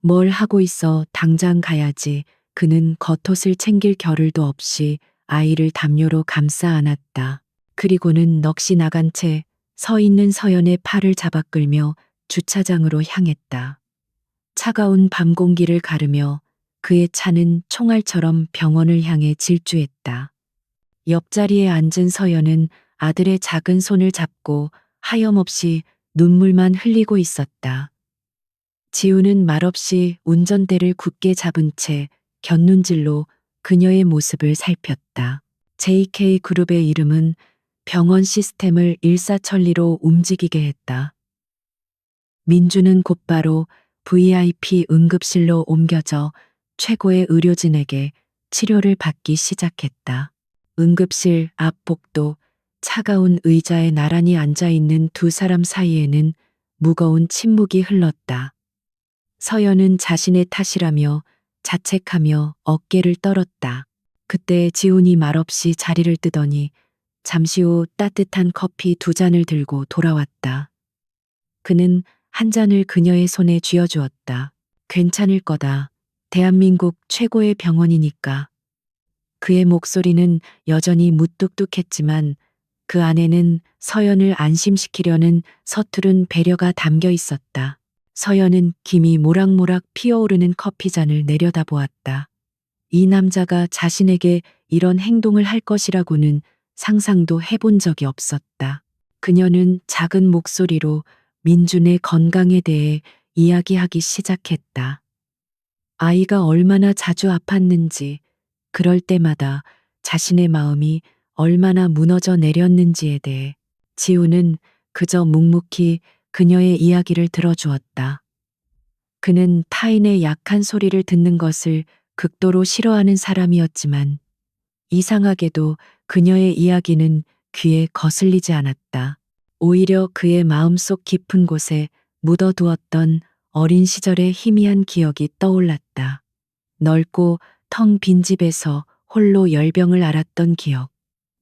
[SPEAKER 1] 뭘 하고 있어 당장 가야지. 그는 겉옷을 챙길 겨를도 없이 아이를 담요로 감싸 안았다. 그리고는 넋이 나간 채 서 있는 서연의 팔을 잡아 끌며 주차장으로 향했다. 차가운 밤 공기를 가르며 그의 차는 총알처럼 병원을 향해 질주했다. 옆자리에 앉은 서연은 아들의 작은 손을 잡고 하염없이 눈물만 흘리고 있었다. 지우는 말없이 운전대를 굳게 잡은 채 곁눈질로 그녀의 모습을 살폈다. JK그룹의 이름은 병원 시스템을 일사천리로 움직이게 했다. 민주는 곧바로 VIP 응급실로 옮겨져 최고의 의료진에게 치료를 받기 시작했다. 응급실 앞 복도 차가운 의자에 나란히 앉아 있는 두 사람 사이에는 무거운 침묵이 흘렀다. 서연은 자신의 탓이라며 자책하며 어깨를 떨었다. 그때 지훈이 말없이 자리를 뜨더니 잠시 후 따뜻한 커피 두 잔을 들고 돌아왔다. 그는 한 잔을 그녀의 손에 쥐어주었다. 괜찮을 거다. 대한민국 최고의 병원이니까. 그의 목소리는 여전히 무뚝뚝했지만 그 안에는 서연을 안심시키려는 서투른 배려가 담겨 있었다. 서연은 김이 모락모락 피어오르는 커피잔을 내려다보았다. 이 남자가 자신에게 이런 행동을 할 것이라고는 상상도 해본 적이 없었다. 그녀는 작은 목소리로 민준의 건강에 대해 이야기하기 시작했다. 아이가 얼마나 자주 아팠는지, 그럴 때마다 자신의 마음이 얼마나 무너져 내렸는지에 대해 지우는 그저 묵묵히 그녀의 이야기를 들어주었다. 그는 타인의 약한 소리를 듣는 것을 극도로 싫어하는 사람이었지만 이상하게도 그녀의 이야기는 귀에 거슬리지 않았다. 오히려 그의 마음속 깊은 곳에 묻어두었던 어린 시절의 희미한 기억이 떠올랐다. 넓고 텅 빈 집에서 홀로 열병을 앓았던 기억.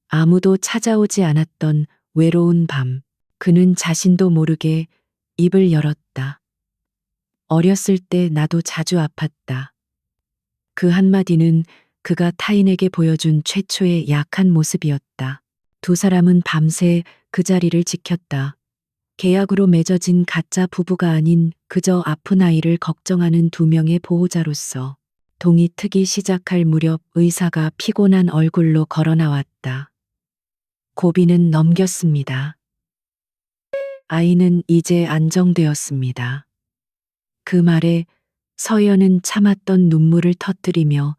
[SPEAKER 1] 아무도 찾아오지 않았던 외로운 밤. 그는 자신도 모르게 입을 열었다. 어렸을 때 나도 자주 아팠다. 그 한마디는 그가 타인에게 보여준 최초의 약한 모습이었다. 두 사람은 밤새 그 자리를 지켰다. 계약으로 맺어진 가짜 부부가 아닌 그저 아픈 아이를 걱정하는 두 명의 보호자로서. 동이 트기 시작할 무렵 의사가 피곤한 얼굴로 걸어 나왔다. 고비는 넘겼습니다. 아이는 이제 안정되었습니다. 그 말에 서연은 참았던 눈물을 터뜨리며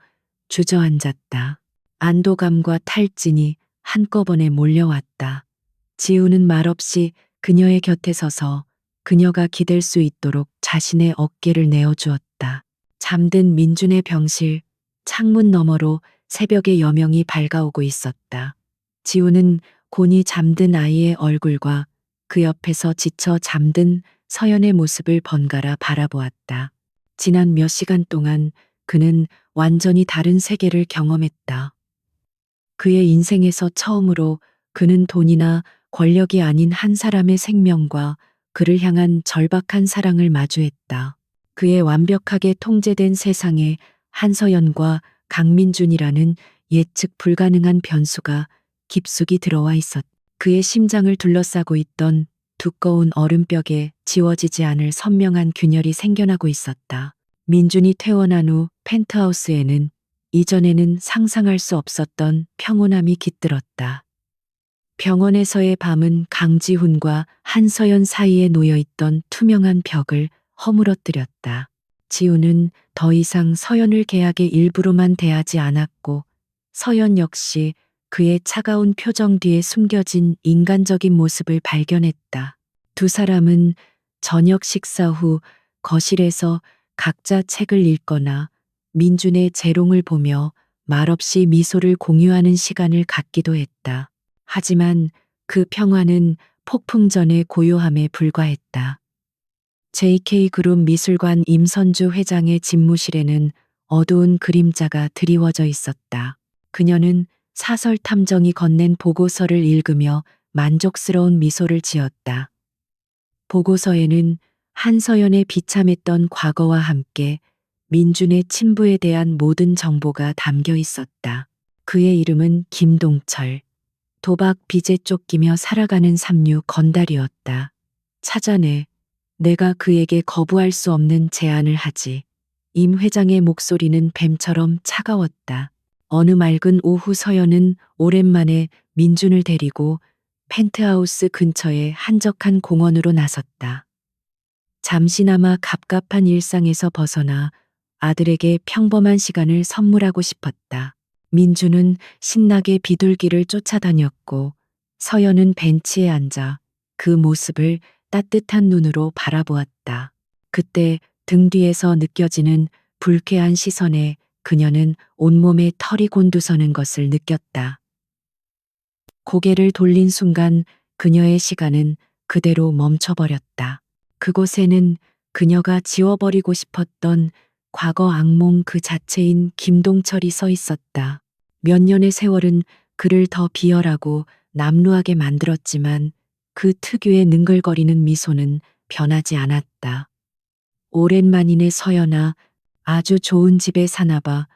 [SPEAKER 1] 주저앉았다. 안도감과 탈진이 한꺼번에 몰려왔다. 지우는 말없이 그녀의 곁에 서서 그녀가 기댈 수 있도록 자신의 어깨를 내어주었다. 잠든 민준의 병실, 창문 너머로 새벽의 여명이 밝아오고 있었다. 지우는 곤히 잠든 아이의 얼굴과 그 옆에서 지쳐 잠든 서연의 모습을 번갈아 바라보았다. 지난 몇 시간 동안 그는 완전히 다른 세계를 경험했다. 그의 인생에서 처음으로 그는 돈이나 권력이 아닌 한 사람의 생명과 그를 향한 절박한 사랑을 마주했다. 그의 완벽하게 통제된 세상에 한서연과 강민준이라는 예측 불가능한 변수가 깊숙이 들어와 있었다. 그의 심장을 둘러싸고 있던 두꺼운 얼음벽에 지워지지 않을 선명한 균열이 생겨나고 있었다. 민준이 퇴원한 후 펜트하우스에는 이전에는 상상할 수 없었던 평온함이 깃들었다. 병원에서의 밤은 강지훈과 한서연 사이에 놓여있던 투명한 벽을 허물어뜨렸다. 지훈은 더 이상 서연을 계약의 일부로만 대하지 않았고 서연 역시 그의 차가운 표정 뒤에 숨겨진 인간적인 모습을 발견했다. 두 사람은 저녁 식사 후 거실에서 각자 책을 읽거나 민준의 재롱을 보며 말없이 미소를 공유하는 시간을 갖기도 했다. 하지만 그 평화는 폭풍 전의 고요함에 불과했다. JK그룹 미술관 임선주 회장의 집무실에는 어두운 그림자가 드리워져 있었다. 그녀는 사설 탐정이 건넨 보고서를 읽으며 만족스러운 미소를 지었다. 보고서에는 한서연의 비참했던 과거와 함께 민준의 친부에 대한 모든 정보가 담겨 있었다. 그의 이름은 김동철. 도박 빚에 쫓기며 살아가는 삼류 건달이었다. 찾아내. 내가 그에게 거부할 수 없는 제안을 하지. 임 회장의 목소리는 뱀처럼 차가웠다. 어느 맑은 오후 서연은 오랜만에 민준을 데리고 펜트하우스 근처의 한적한 공원으로 나섰다. 잠시나마 갑갑한 일상에서 벗어나 아들에게 평범한 시간을 선물하고 싶었다. 민준은 신나게 비둘기를 쫓아다녔고 서연은 벤치에 앉아 그 모습을 따뜻한 눈으로 바라보았다. 그때 등 뒤에서 느껴지는 불쾌한 시선에 그녀는 온몸에 털이 곤두서는 것을 느꼈다. 고개를 돌린 순간 그녀의 시간은 그대로 멈춰버렸다. 그곳에는 그녀가 지워버리고 싶었던 과거 악몽 그 자체인 김동철이 서 있었다. 몇 년의 세월은 그를 더 비열하고 남루하게 만들었지만 그 특유의 능글거리는 미소는 변하지 않았다. 오랜만이네 서연아, 아주 좋은 집에 사나봐.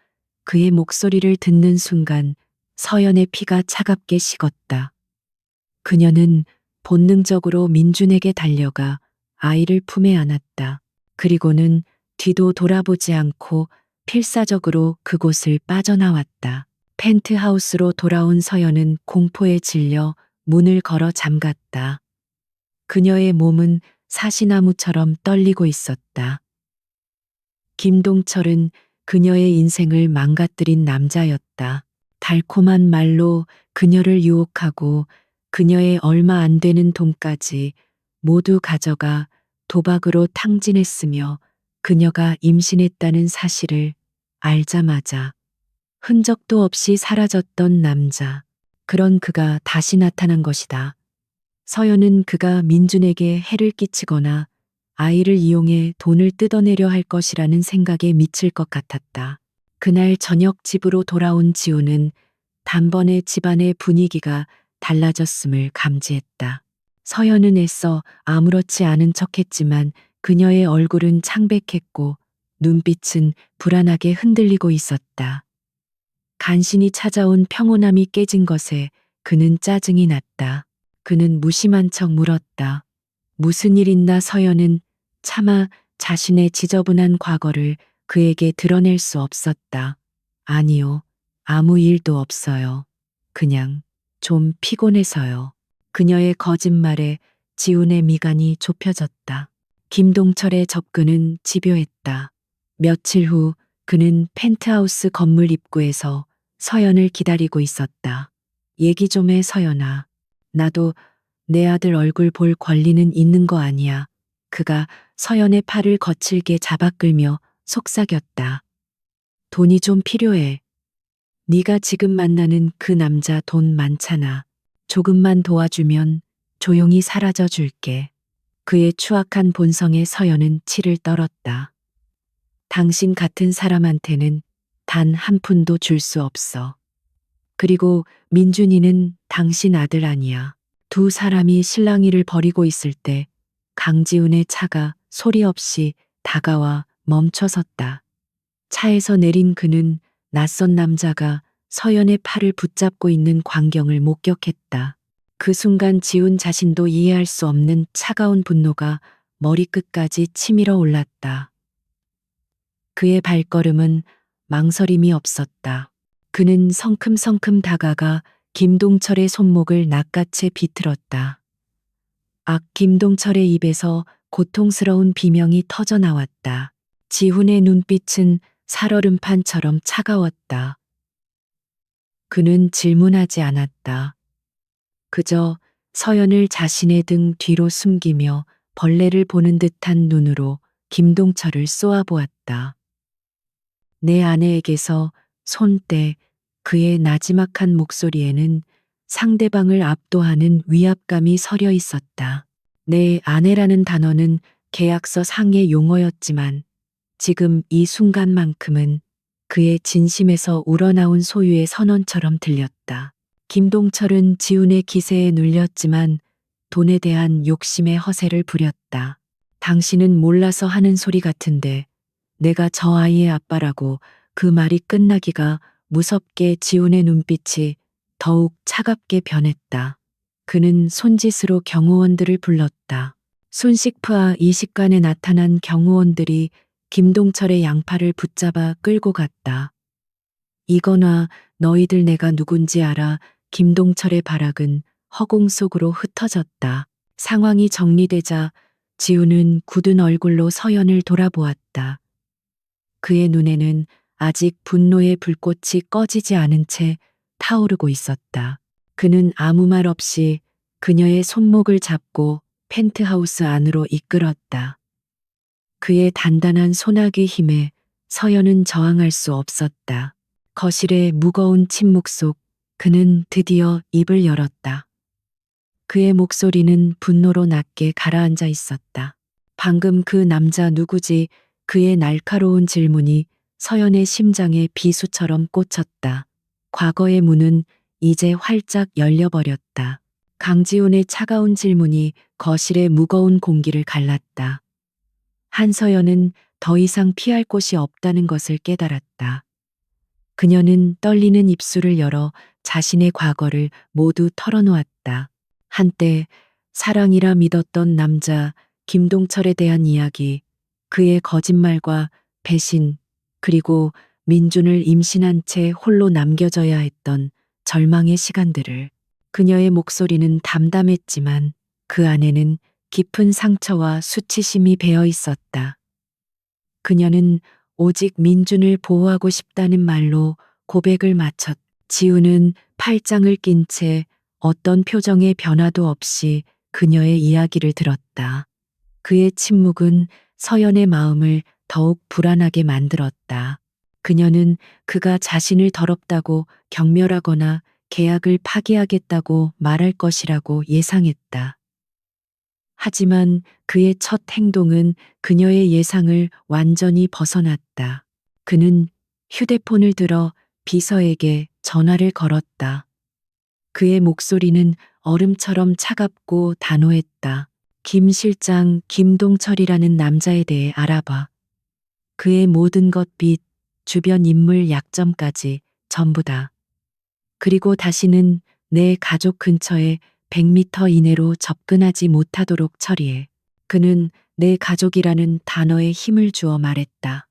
[SPEAKER 1] 그의 목소리를 듣는 순간 서연의 피가 차갑게 식었다. 그녀는 본능적으로 민준에게 달려가 아이를 품에 안았다. 그리고는 뒤도 돌아보지 않고 필사적으로 그곳을 빠져나왔다. 펜트하우스로 돌아온 서연은 공포에 질려 문을 걸어 잠갔다. 그녀의 몸은 사시나무처럼 떨리고 있었다. 김동철은 그녀의 인생을 망가뜨린 남자였다. 달콤한 말로 그녀를 유혹하고 그녀의 얼마 안 되는 돈까지 모두 가져가 도박으로 탕진했으며 그녀가 임신했다는 사실을 알자마자 흔적도 없이 사라졌던 남자. 그런 그가 다시 나타난 것이다. 서연은 그가 민준에게 해를 끼치거나 아이를 이용해 돈을 뜯어내려 할 것이라는 생각에 미칠 것 같았다. 그날 저녁 집으로 돌아온 지우는 단번에 집안의 분위기가 달라졌음을 감지했다. 서연은 애써 아무렇지 않은 척했지만 그녀의 얼굴은 창백했고 눈빛은 불안하게 흔들리고 있었다. 간신히 찾아온 평온함이 깨진 것에 그는 짜증이 났다. 그는 무심한 척 물었다. 무슨 일 있나? 서연은 차마 자신의 지저분한 과거를 그에게 드러낼 수 없었다. 아니요. 아무 일도 없어요. 그냥 좀 피곤해서요. 그녀의 거짓말에 지훈의 미간이 좁혀졌다. 김동철의 접근은 집요했다. 며칠 후 그는 펜트하우스 건물 입구에서 서연을 기다리고 있었다. 얘기 좀 해, 서연아. 나도 내 아들 얼굴 볼 권리는 있는 거 아니야. 그가 서연의 팔을 거칠게 잡아 끌며 속삭였다. 돈이 좀 필요해. 네가 지금 만나는 그 남자 돈 많잖아. 조금만 도와주면 조용히 사라져 줄게. 그의 추악한 본성에 서연은 치를 떨었다. 당신 같은 사람한테는 단 한 푼도 줄 수 없어. 그리고 민준이는 당신 아들 아니야. 두 사람이 실랑이를 벌이고 있을 때 강지훈의 차가 소리 없이 다가와 멈춰섰다. 차에서 내린 그는 낯선 남자가 서연의 팔을 붙잡고 있는 광경을 목격했다. 그 순간 지훈 자신도 이해할 수 없는 차가운 분노가 머리끝까지 치밀어 올랐다. 그의 발걸음은 망설임이 없었다. 그는 성큼성큼 다가가 김동철의 손목을 낚아채 비틀었다. 김동철의 입에서 고통스러운 비명이 터져 나왔다. 지훈의 눈빛은 살얼음판처럼 차가웠다. 그는 질문하지 않았다. 그저 서연을 자신의 등 뒤로 숨기며 벌레를 보는 듯한 눈으로 김동철을 쏘아보았다. 내 아내에게서 손 떼. 그의 나지막한 목소리에는 상대방을 압도하는 위압감이 서려 있었다. 내 아내라는 단어는 계약서 상의 용어였지만 지금 이 순간만큼은 그의 진심에서 우러나온 소유의 선언처럼 들렸다. 김동철은 지훈의 기세에 눌렸지만 돈에 대한 욕심의 허세를 부렸다. 당신은 몰라서 하는 소리 같은데 내가 저 아이의 아빠라고. 그 말이 끝나기가 무섭게 지훈의 눈빛이 더욱 차갑게 변했다. 그는 손짓으로 경호원들을 불렀다. 순식프아 이식관에 나타난 경호원들이 김동철의 양팔을 붙잡아 끌고 갔다. 이거나 너희들 내가 누군지 알아. 김동철의 발악은 허공 속으로 흩어졌다. 상황이 정리되자 지훈은 굳은 얼굴로 서연을 돌아보았다. 그의 눈에는 아직 분노의 불꽃이 꺼지지 않은 채 타오르고 있었다. 그는 아무 말 없이 그녀의 손목을 잡고 펜트하우스 안으로 이끌었다. 그의 단단한 손아귀 힘에 서연은 저항할 수 없었다. 거실의 무거운 침묵 속 그는 드디어 입을 열었다. 그의 목소리는 분노로 낮게 가라앉아 있었다. 방금 그 남자 누구지? 그의 날카로운 질문이 서연의 심장에 비수처럼 꽂혔다. 과거의 문은 이제 활짝 열려버렸다. 강지훈의 차가운 질문이 거실의 무거운 공기를 갈랐다. 한서연은 더 이상 피할 곳이 없다는 것을 깨달았다. 그녀는 떨리는 입술을 열어 자신의 과거를 모두 털어놓았다. 한때 사랑이라 믿었던 남자 김동철에 대한 이야기, 그의 거짓말과 배신, 그리고 민준을 임신한 채 홀로 남겨져야 했던 절망의 시간들을. 그녀의 목소리는 담담했지만 그 안에는 깊은 상처와 수치심이 배어 있었다. 그녀는 오직 민준을 보호하고 싶다는 말로 고백을 마쳤. 지우는 팔짱을 낀 채 어떤 표정의 변화도 없이 그녀의 이야기를 들었다. 그의 침묵은 서연의 마음을 더욱 불안하게 만들었다. 그녀는 그가 자신을 더럽다고 경멸하거나 계약을 파기하겠다고 말할 것이라고 예상했다. 하지만 그의 첫 행동은 그녀의 예상을 완전히 벗어났다. 그는 휴대폰을 들어 비서에게 전화를 걸었다. 그의 목소리는 얼음처럼 차갑고 단호했다. 김 실장 김동철이라는 남자에 대해 알아봐. 그의 모든 것 빚, 주변 인물 약점까지 전부 다. 그리고 다시는 내 가족 근처에 100m 이내로 접근하지 못하도록 처리해. 그는 내 가족이라는 단어에 힘을 주어 말했다.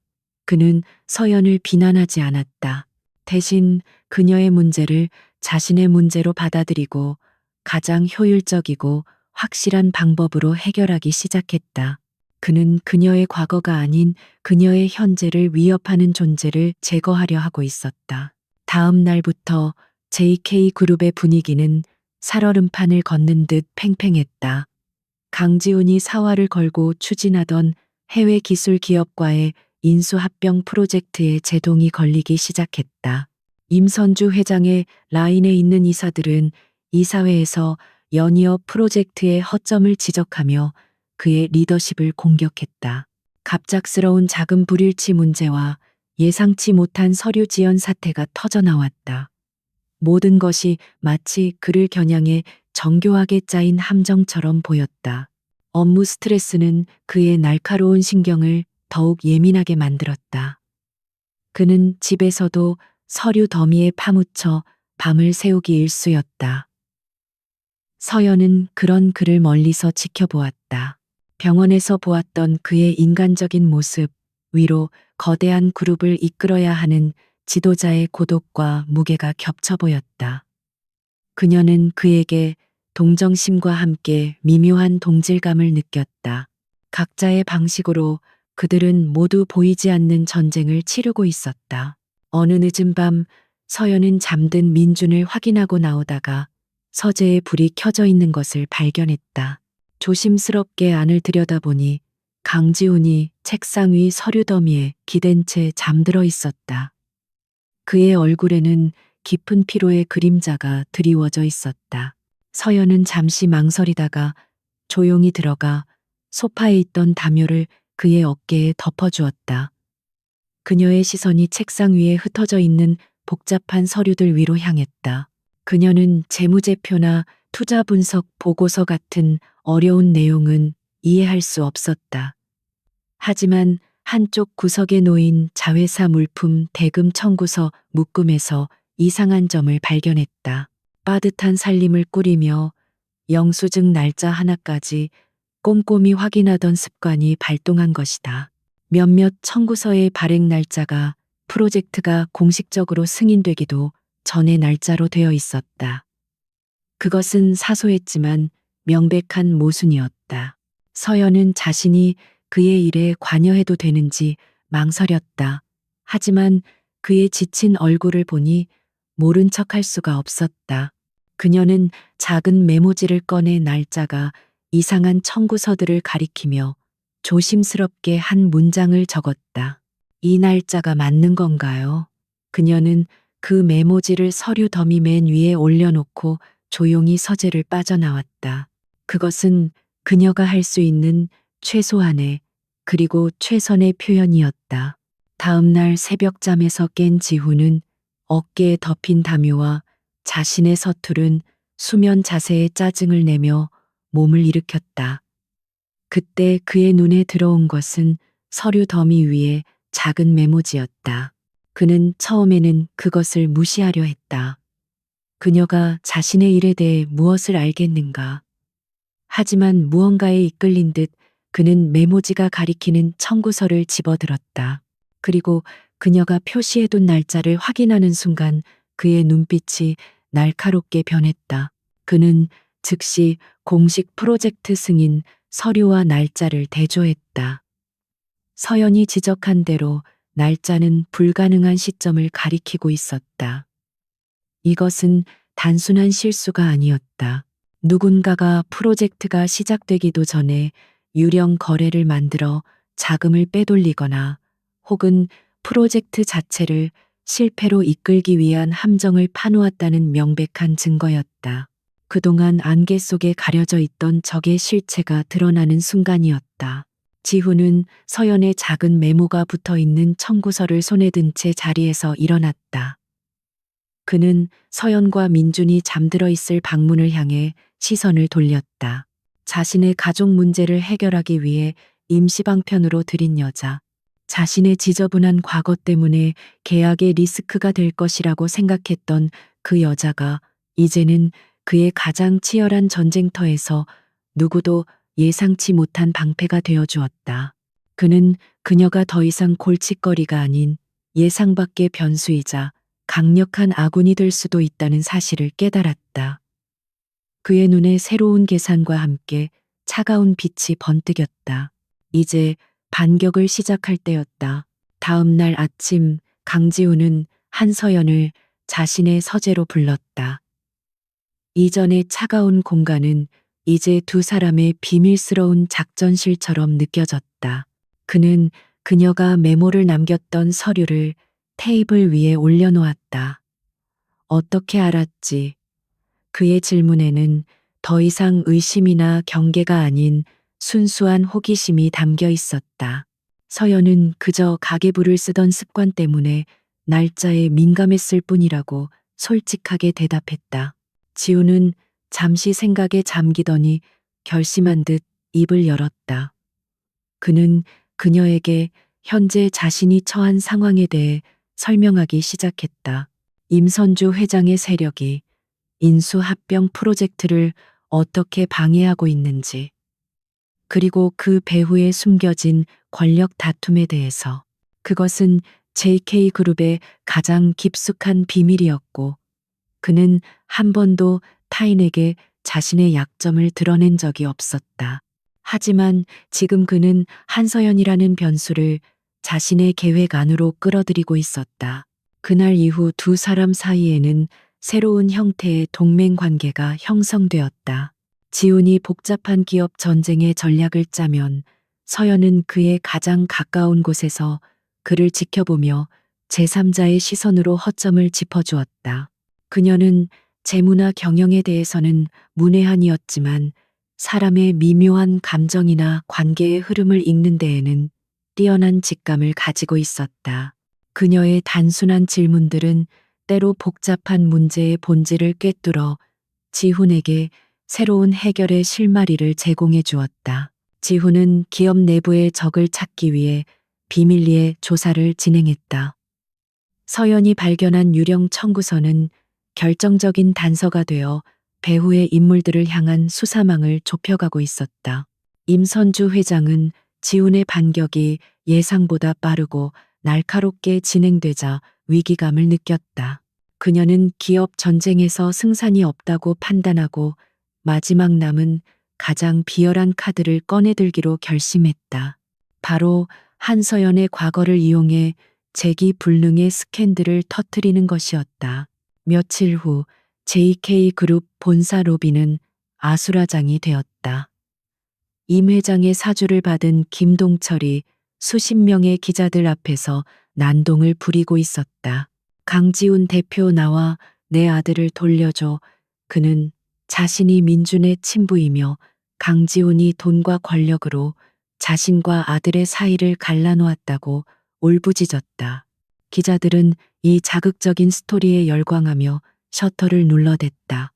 [SPEAKER 1] 그는 서연을 비난하지 않았다. 대신 그녀의 문제를 자신의 문제로 받아들이고 가장 효율적이고 확실한 방법으로 해결하기 시작했다. 그는 그녀의 과거가 아닌 그녀의 현재를 위협하는 존재를 제거하려 하고 있었다. 다음 날부터 JK그룹의 분위기는 살얼음판을 걷는 듯 팽팽했다. 강지훈이 사활을 걸고 추진하던 해외 기술 기업과의 인수합병 프로젝트에 제동이 걸리기 시작했다. 임선주 회장의 라인에 있는 이사들은 이사회에서 연이어 프로젝트의 허점을 지적하며 그의 리더십을 공격했다. 갑작스러운 자금 불일치 문제와 예상치 못한 서류 지연 사태가 터져나왔다. 모든 것이 마치 그를 겨냥해 정교하게 짜인 함정처럼 보였다. 업무 스트레스는 그의 날카로운 신경을 더욱 예민하게 만들었다. 그는 집에서도 서류 더미에 파묻혀 밤을 새우기 일쑤였다. 서연은 그런 그를 멀리서 지켜보았다. 병원에서 보았던 그의 인간적인 모습 위로 거대한 그룹을 이끌어야 하는 지도자의 고독과 무게가 겹쳐 보였다. 그녀는 그에게 동정심과 함께 미묘한 동질감을 느꼈다. 각자의 방식으로 그들은 모두 보이지 않는 전쟁을 치르고 있었다. 어느 늦은 밤 서연은 잠든 민준을 확인하고 나오다가 서재에 불이 켜져 있는 것을 발견했다. 조심스럽게 안을 들여다보니 강지훈이 책상 위 서류 더미에 기댄 채 잠들어 있었다. 그의 얼굴에는 깊은 피로의 그림자가 드리워져 있었다. 서연은 잠시 망설이다가 조용히 들어가 소파에 있던 담요를 그의 어깨에 덮어주었다. 그녀의 시선이 책상 위에 흩어져 있는 복잡한 서류들 위로 향했다. 그녀는 재무제표나 투자 분석 보고서 같은 어려운 내용은 이해할 수 없었다. 하지만 한쪽 구석에 놓인 자회사 물품 대금 청구서 묶음에서 이상한 점을 발견했다. 빠듯한 살림을 꾸리며 영수증 날짜 하나까지 꼼꼼히 확인하던 습관이 발동한 것이다. 몇몇 청구서의 발행 날짜가 프로젝트가 공식적으로 승인되기도 전의 날짜로 되어 있었다. 그것은 사소했지만 명백한 모순이었다. 서연은 자신이 그의 일에 관여해도 되는지 망설였다. 하지만 그의 지친 얼굴을 보니 모른 척할 수가 없었다. 그녀는 작은 메모지를 꺼내 날짜가 이상한 청구서들을 가리키며 조심스럽게 한 문장을 적었다. 이 날짜가 맞는 건가요? 그녀는 그 메모지를 서류 더미 맨 위에 올려놓고 조용히 서재를 빠져나왔다. 그것은 그녀가 할 수 있는 최소한의 그리고 최선의 표현이었다. 다음 날 새벽잠에서 깬 지훈은 어깨에 덮인 담요와 자신의 서투른 수면 자세에 짜증을 내며 몸을 일으켰다. 그때 그의 눈에 들어온 것은 서류 더미 위에 작은 메모지였다. 그는 처음에는 그것을 무시하려 했다. 그녀가 자신의 일에 대해 무엇을 알겠는가. 하지만 무언가에 이끌린 듯 그는 메모지가 가리키는 청구서를 집어들었다. 그리고 그녀가 표시해둔 날짜를 확인하는 순간 그의 눈빛이 날카롭게 변했다. 그는 즉시 공식 프로젝트 승인 서류와 날짜를 대조했다. 서연이 지적한 대로 날짜는 불가능한 시점을 가리키고 있었다. 이것은 단순한 실수가 아니었다. 누군가가 프로젝트가 시작되기도 전에 유령 거래를 만들어 자금을 빼돌리거나 혹은 프로젝트 자체를 실패로 이끌기 위한 함정을 파놓았다는 명백한 증거였다. 그동안 안개 속에 가려져 있던 적의 실체가 드러나는 순간이었다. 지훈은 서연의 작은 메모가 붙어 있는 청구서를 손에 든 채 자리에서 일어났다. 그는 서연과 민준이 잠들어 있을 방문을 향해 시선을 돌렸다. 자신의 가족 문제를 해결하기 위해 임시방편으로 들인 여자. 자신의 지저분한 과거 때문에 계약의 리스크가 될 것이라고 생각했던 그 여자가 이제는 그의 가장 치열한 전쟁터에서 누구도 예상치 못한 방패가 되어 주었다. 그는 그녀가 더 이상 골칫거리가 아닌 예상 밖의 변수이자 강력한 아군이 될 수도 있다는 사실을 깨달았다. 그의 눈에 새로운 계산과 함께 차가운 빛이 번뜩였다. 이제 반격을 시작할 때였다. 다음 날 아침 강지우는 한서연을 자신의 서재로 불렀다. 이전의 차가운 공간은 이제 두 사람의 비밀스러운 작전실처럼 느껴졌다. 그는 그녀가 메모를 남겼던 서류를 테이블 위에 올려놓았다. 어떻게 알았지? 그의 질문에는 더 이상 의심이나 경계가 아닌 순수한 호기심이 담겨 있었다. 서연은 그저 가계부를 쓰던 습관 때문에 날짜에 민감했을 뿐이라고 솔직하게 대답했다. 지우는 잠시 생각에 잠기더니 결심한 듯 입을 열었다. 그는 그녀에게 현재 자신이 처한 상황에 대해 설명하기 시작했다. 임선주 회장의 세력이 인수합병 프로젝트를 어떻게 방해하고 있는지, 그리고 그 배후에 숨겨진 권력 다툼에 대해서. 그것은 JK그룹의 가장 깊숙한 비밀이었고, 그는 한 번도 타인에게 자신의 약점을 드러낸 적이 없었다. 하지만 지금 그는 한서연이라는 변수를 자신의 계획 안으로 끌어들이고 있었다. 그날 이후 두 사람 사이에는 새로운 형태의 동맹 관계가 형성되었다. 지훈이 복잡한 기업 전쟁의 전략을 짜면 서연은 그의 가장 가까운 곳에서 그를 지켜보며 제3자의 시선으로 허점을 짚어주었다. 그녀는 재무나 경영에 대해서는 문외한이었지만 사람의 미묘한 감정이나 관계의 흐름을 읽는 데에는 뛰어난 직감을 가지고 있었다. 그녀의 단순한 질문들은 때로 복잡한 문제의 본질을 꿰뚫어 지훈에게 새로운 해결의 실마리를 제공해 주었다. 지훈은 기업 내부의 적을 찾기 위해 비밀리에 조사를 진행했다. 서연이 발견한 유령 청구서는 결정적인 단서가 되어 배후의 인물들을 향한 수사망을 좁혀가고 있었다. 임선주 회장은 지훈의 반격이 예상보다 빠르고 날카롭게 진행되자 위기감을 느꼈다. 그녀는 기업 전쟁에서 승산이 없다고 판단하고 마지막 남은 가장 비열한 카드를 꺼내들기로 결심했다. 바로 한서연의 과거를 이용해 재기불능의 스캔들을 터뜨리는 것이었다. 며칠 후 JK그룹 본사 로비는 아수라장이 되었다. 임 회장의 사주를 받은 김동철이 수십 명의 기자들 앞에서 난동을 부리고 있었다. 강지훈 대표 나와 내 아들을 돌려줘. 그는 자신이 민준의 친부이며 강지훈이 돈과 권력으로 자신과 아들의 사이를 갈라놓았다고 울부짖었다. 기자들은 이 자극적인 스토리에 열광하며 셔터를 눌러댔다.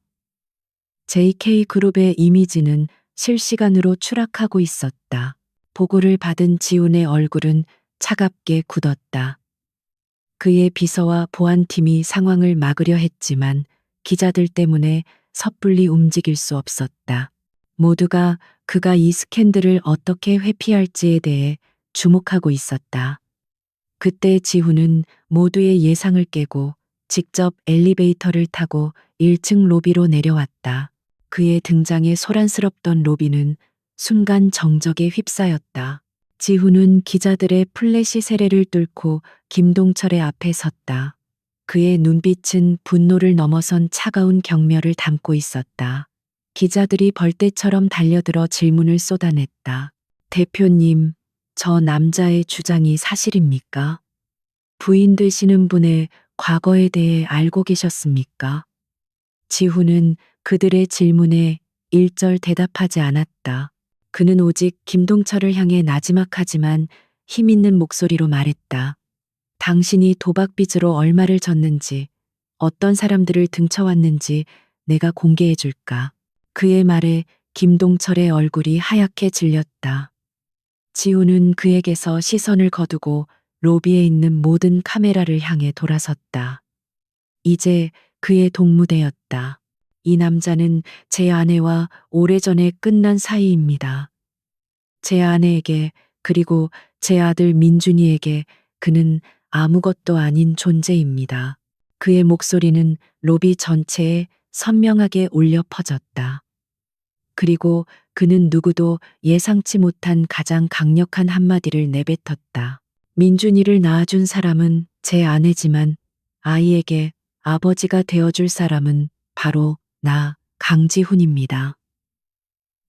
[SPEAKER 1] JK그룹의 이미지는 실시간으로 추락하고 있었다. 보고를 받은 지훈의 얼굴은 차갑게 굳었다. 그의 비서와 보안팀이 상황을 막으려 했지만 기자들 때문에 섣불리 움직일 수 없었다. 모두가 그가 이 스캔들을 어떻게 회피할지에 대해 주목하고 있었다. 그때 지훈은 모두의 예상을 깨고 직접 엘리베이터를 타고 1층 로비로 내려왔다. 그의 등장에 소란스럽던 로비는 순간 정적에 휩싸였다. 지훈은 기자들의 플래시 세례를 뚫고 김동철의 앞에 섰다. 그의 눈빛은 분노를 넘어선 차가운 경멸을 담고 있었다. 기자들이 벌떼처럼 달려들어 질문을 쏟아냈다. 대표님, 저 남자의 주장이 사실입니까? 부인 되시는 분의 과거에 대해 알고 계셨습니까? 지훈은 그들의 질문에 일절 대답하지 않았다. 그는 오직 김동철을 향해 나지막하지만 힘있는 목소리로 말했다. 당신이 도박빚으로 얼마를 졌는지, 어떤 사람들을 등쳐왔는지 내가 공개해 줄까. 그의 말에 김동철의 얼굴이 하얗게 질렸다. 지우는 그에게서 시선을 거두고 로비에 있는 모든 카메라를 향해 돌아섰다. 이제 그의 동무대였다. 이 남자는 제 아내와 오래전에 끝난 사이입니다. 제 아내에게 그리고 제 아들 민준이에게 그는 아무것도 아닌 존재입니다. 그의 목소리는 로비 전체에 선명하게 울려 퍼졌다. 그리고 그는 누구도 예상치 못한 가장 강력한 한마디를 내뱉었다. 민준이를 낳아준 사람은 제 아내지만 아이에게 아버지가 되어줄 사람은 바로 나 강지훈입니다.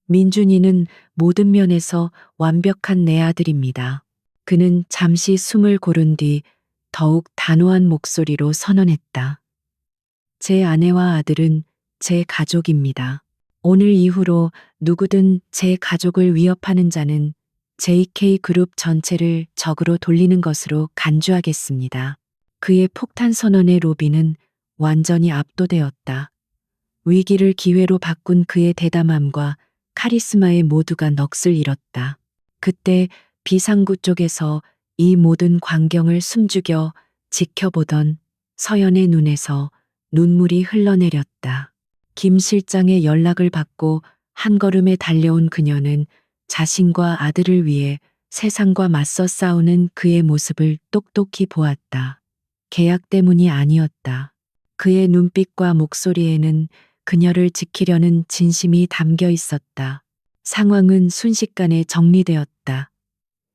[SPEAKER 1] 민준이는 모든 면에서 완벽한 내 아들입니다. 그는 잠시 숨을 고른 뒤 더욱 단호한 목소리로 선언했다. 제 아내와 아들은 제 가족입니다. 오늘 이후로 누구든 제 가족을 위협하는 자는 JK그룹 전체를 적으로 돌리는 것으로 간주하겠습니다. 그의 폭탄 선언에 로비는 완전히 압도되었다. 위기를 기회로 바꾼 그의 대담함과 카리스마에 모두가 넋을 잃었다. 그때 비상구 쪽에서 이 모든 광경을 숨죽여 지켜보던 서연의 눈에서 눈물이 흘러내렸다. 김 실장의 연락을 받고 한 걸음에 달려온 그녀는 자신과 아들을 위해 세상과 맞서 싸우는 그의 모습을 똑똑히 보았다. 계약 때문이 아니었다. 그의 눈빛과 목소리에는 그녀를 지키려는 진심이 담겨 있었다. 상황은 순식간에 정리되었다.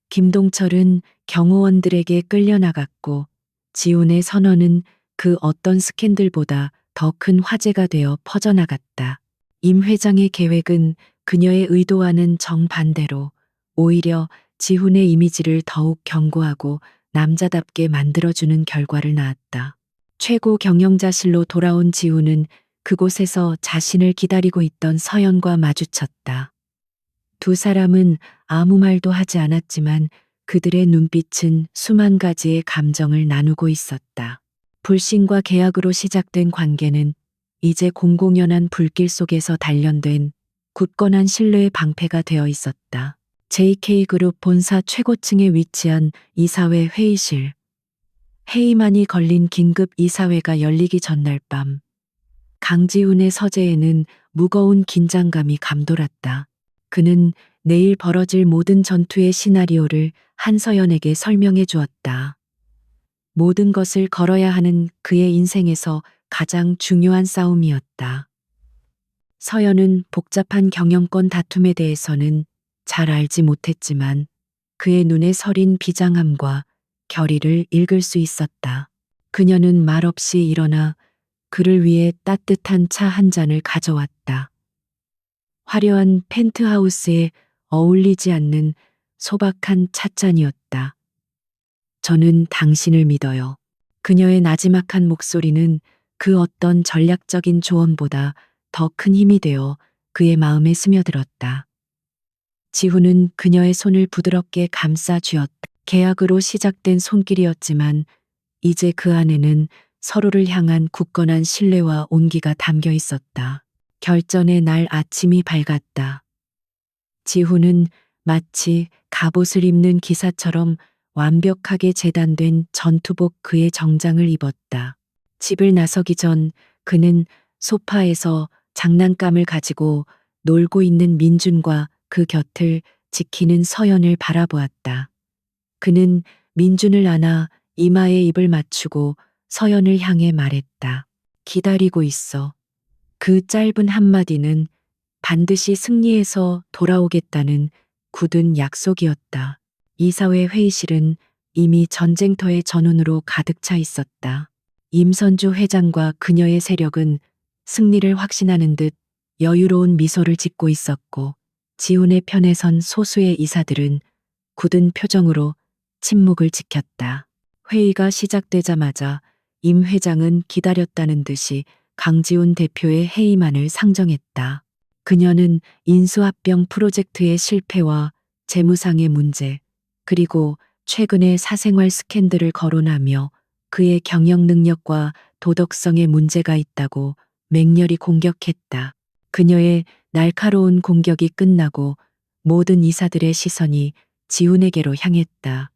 [SPEAKER 1] 김동철은 경호원들에게 끌려나갔고 지훈의 선언은 그 어떤 스캔들보다 더 큰 화제가 되어 퍼져나갔다. 임 회장의 계획은 그녀의 의도와는 정반대로 오히려 지훈의 이미지를 더욱 견고하고 남자답게 만들어주는 결과를 낳았다. 최고 경영자실로 돌아온 지훈은 그곳에서 자신을 기다리고 있던 서연과 마주쳤다. 두 사람은 아무 말도 하지 않았지만 그들의 눈빛은 수만 가지의 감정을 나누고 있었다. 불신과 계약으로 시작된 관계는 이제 공공연한 불길 속에서 단련된 굳건한 신뢰의 방패가 되어 있었다. JK그룹 본사 최고층에 위치한 이사회 회의실. 해임안이 걸린 긴급 이사회가 열리기 전날 밤, 강지훈의 서재에는 무거운 긴장감이 감돌았다. 그는 내일 벌어질 모든 전투의 시나리오를 한서연에게 설명해 주었다. 모든 것을 걸어야 하는 그의 인생에서 가장 중요한 싸움이었다. 서연은 복잡한 경영권 다툼에 대해서는 잘 알지 못했지만 그의 눈에 서린 비장함과 결의를 읽을 수 있었다. 그녀는 말없이 일어나 그를 위해 따뜻한 차 한 잔을 가져왔다. 화려한 펜트하우스에 어울리지 않는 소박한 찻잔이었다. 저는 당신을 믿어요. 그녀의 나지막한 목소리는 그 어떤 전략적인 조언보다 더 큰 힘이 되어 그의 마음에 스며들었다. 지훈은 그녀의 손을 부드럽게 감싸 쥐었다. 계약으로 시작된 손길이었지만 이제 그 안에는 서로를 향한 굳건한 신뢰와 온기가 담겨 있었다. 결전의 날 아침이 밝았다. 지훈은 마치 갑옷을 입는 기사처럼 완벽하게 재단된 전투복 그의 정장을 입었다. 집을 나서기 전 그는 소파에서 장난감을 가지고 놀고 있는 민준과 그 곁을 지키는 서연을 바라보았다. 그는 민준을 안아 이마에 입을 맞추고 서연을 향해 말했다. 기다리고 있어. 그 짧은 한마디는 반드시 승리해서 돌아오겠다는 굳은 약속이었다. 이사회 회의실은 이미 전쟁터의 전운으로 가득 차 있었다. 임선주 회장과 그녀의 세력은 승리를 확신하는 듯 여유로운 미소를 짓고 있었고 지훈의 편에 선 소수의 이사들은 굳은 표정으로 침묵을 지켰다. 회의가 시작되자마자 임 회장은 기다렸다는 듯이 강지훈 대표의 해임안을 상정했다. 그녀는 인수합병 프로젝트의 실패와 재무상의 문제, 그리고 최근의 사생활 스캔들을 거론하며 그의 경영 능력과 도덕성에 문제가 있다고 맹렬히 공격했다. 그녀의 날카로운 공격이 끝나고 모든 이사들의 시선이 지훈에게로 향했다.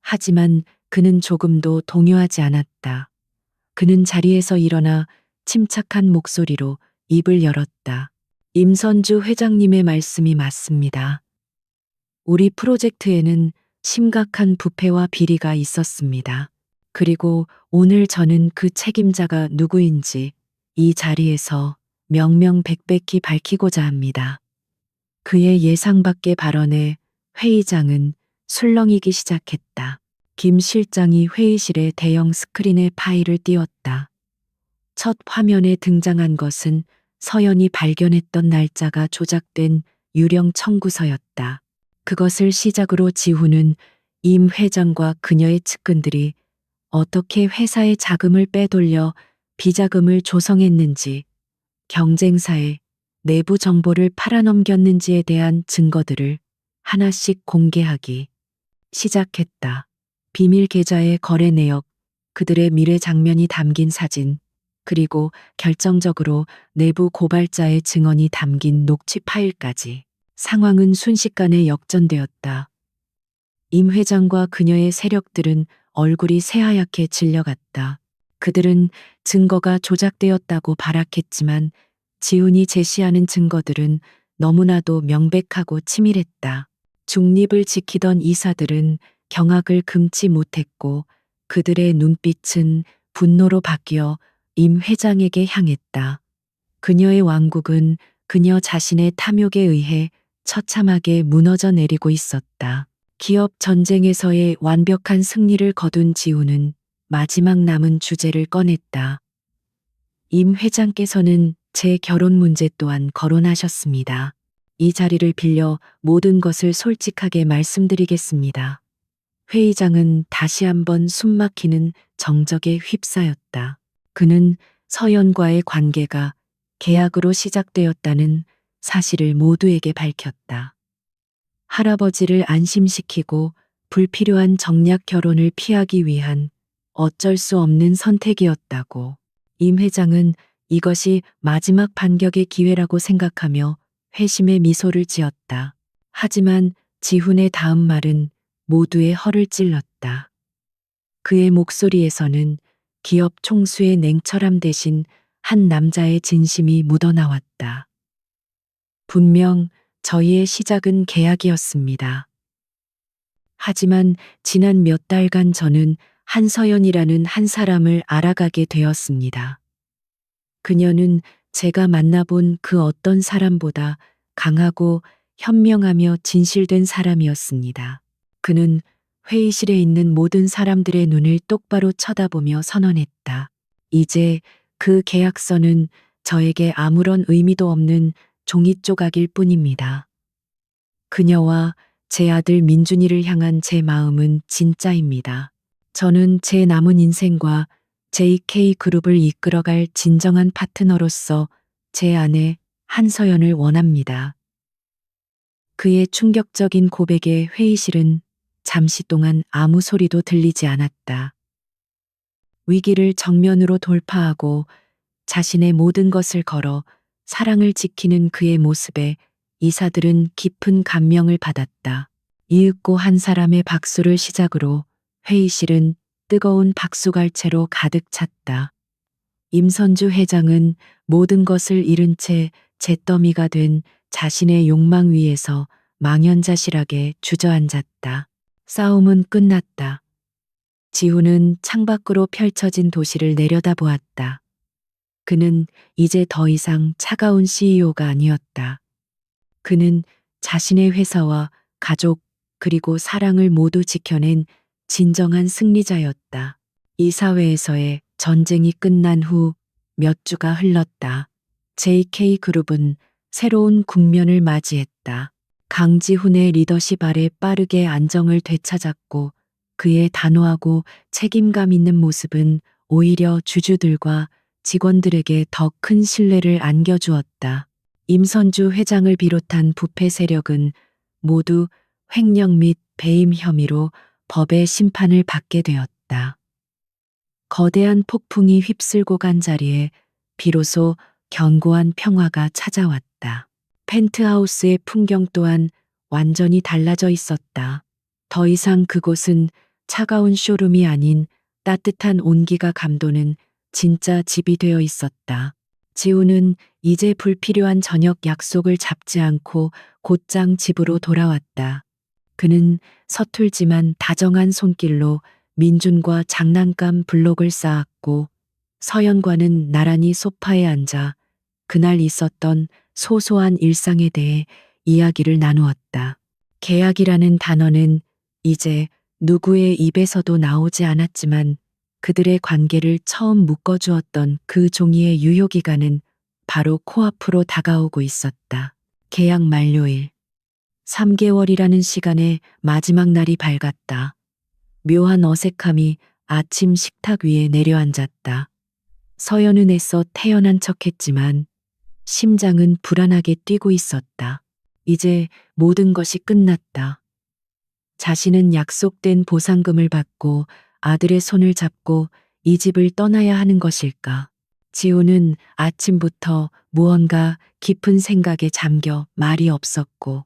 [SPEAKER 1] 하지만 그는 조금도 동요하지 않았다. 그는 자리에서 일어나 침착한 목소리로 입을 열었다. 임선주 회장님의 말씀이 맞습니다. 우리 프로젝트에는 심각한 부패와 비리가 있었습니다. 그리고 오늘 저는 그 책임자가 누구인지 이 자리에서 명명백백히 밝히고자 합니다. 그의 예상 밖의 발언에 회의장은 술렁이기 시작했다. 김 실장이 회의실에 대형 스크린에 파일을 띄웠다. 첫 화면에 등장한 것은 서연이 발견했던 날짜가 조작된 유령 청구서였다. 그것을 시작으로 지훈은 임 회장과 그녀의 측근들이 어떻게 회사의 자금을 빼돌려 비자금을 조성했는지, 경쟁사에 내부 정보를 팔아넘겼는지에 대한 증거들을 하나씩 공개하기 시작했다. 비밀 계좌의 거래 내역, 그들의 미래 장면이 담긴 사진, 그리고 결정적으로 내부 고발자의 증언이 담긴 녹취 파일까지. 상황은 순식간에 역전되었다. 임 회장과 그녀의 세력들은 얼굴이 새하얗게 질려갔다. 그들은 증거가 조작되었다고 발악했지만 지훈이 제시하는 증거들은 너무나도 명백하고 치밀했다. 중립을 지키던 이사들은 경악을 금치 못했고 그들의 눈빛은 분노로 바뀌어 임 회장에게 향했다. 그녀의 왕국은 그녀 자신의 탐욕에 의해 처참하게 무너져 내리고 있었다. 기업 전쟁에서의 완벽한 승리를 거둔 지훈은 마지막 남은 주제를 꺼냈다. 임 회장께서는 제 결혼 문제 또한 거론하셨습니다. 이 자리를 빌려 모든 것을 솔직하게 말씀드리겠습니다. 회의장은 다시 한번 숨막히는 정적에 휩싸였다. 그는 서연과의 관계가 계약으로 시작되었다는 사실을 모두에게 밝혔다. 할아버지를 안심시키고 불필요한 정략 결혼을 피하기 위한 어쩔 수 없는 선택이었다고. 임 회장은 이것이 마지막 반격의 기회라고 생각하며 회심의 미소를 지었다. 하지만 지훈의 다음 말은 모두의 허를 찔렀다. 그의 목소리에서는 기업 총수의 냉철함 대신 한 남자의 진심이 묻어나왔다. 분명 저희의 시작은 계약이었습니다. 하지만 지난 몇 달간 저는 한서연이라는 한 사람을 알아가게 되었습니다. 그녀는 제가 만나본 그 어떤 사람보다 강하고 현명하며 진실된 사람이었습니다. 그는 회의실에 있는 모든 사람들의 눈을 똑바로 쳐다보며 선언했다. 이제 그 계약서는 저에게 아무런 의미도 없는 종이 조각일 뿐입니다. 그녀와 제 아들 민준이를 향한 제 마음은 진짜입니다. 저는 제 남은 인생과 JK그룹을 이끌어갈 진정한 파트너로서 제 아내 한서연을 원합니다. 그의 충격적인 고백에 회의실은 잠시 동안 아무 소리도 들리지 않았다. 위기를 정면으로 돌파하고 자신의 모든 것을 걸어 사랑을 지키는 그의 모습에 이사들은 깊은 감명을 받았다. 이윽고 한 사람의 박수를 시작으로 회의실은 뜨거운 박수갈채로 가득 찼다. 임선주 회장은 모든 것을 잃은 채 잿더미가 된 자신의 욕망 위에서 망연자실하게 주저앉았다. 싸움은 끝났다. 지훈은 창밖으로 펼쳐진 도시를 내려다보았다. 그는 이제 더 이상 차가운 CEO가 아니었다. 그는 자신의 회사와 가족 그리고 사랑을 모두 지켜낸 진정한 승리자였다. 이 사회에서의 전쟁이 끝난 후 몇 주가 흘렀다. JK그룹은 새로운 국면을 맞이했다. 강지훈의 리더십 아래 빠르게 안정을 되찾았고 그의 단호하고 책임감 있는 모습은 오히려 주주들과 직원들에게 더 큰 신뢰를 안겨주었다. 임선주 회장을 비롯한 부패 세력은 모두 횡령 및 배임 혐의로 법의 심판을 받게 되었다. 거대한 폭풍이 휩쓸고 간 자리에 비로소 견고한 평화가 찾아왔다. 펜트하우스의 풍경 또한 완전히 달라져 있었다. 더 이상 그곳은 차가운 쇼룸이 아닌 따뜻한 온기가 감도는 진짜 집이 되어 있었다. 지우는 이제 불필요한 저녁 약속을 잡지 않고 곧장 집으로 돌아왔다. 그는 서툴지만 다정한 손길로 민준과 장난감 블록을 쌓았고 서연과는 나란히 소파에 앉아 그날 있었던 소소한 일상에 대해 이야기를 나누었다. 계약이라는 단어는 이제 누구의 입에서도 나오지 않았지만 그들의 관계를 처음 묶어주었던 그 종이의 유효기간은 바로 코앞으로 다가오고 있었다. 계약 만료일. 3개월이라는 시간의 마지막 날이 밝았다. 묘한 어색함이 아침 식탁 위에 내려앉았다. 서연은 애써 태연한 척했지만 심장은 불안하게 뛰고 있었다. 이제 모든 것이 끝났다. 자신은 약속된 보상금을 받고 아들의 손을 잡고 이 집을 떠나야 하는 것일까? 지우는 아침부터 무언가 깊은 생각에 잠겨 말이 없었고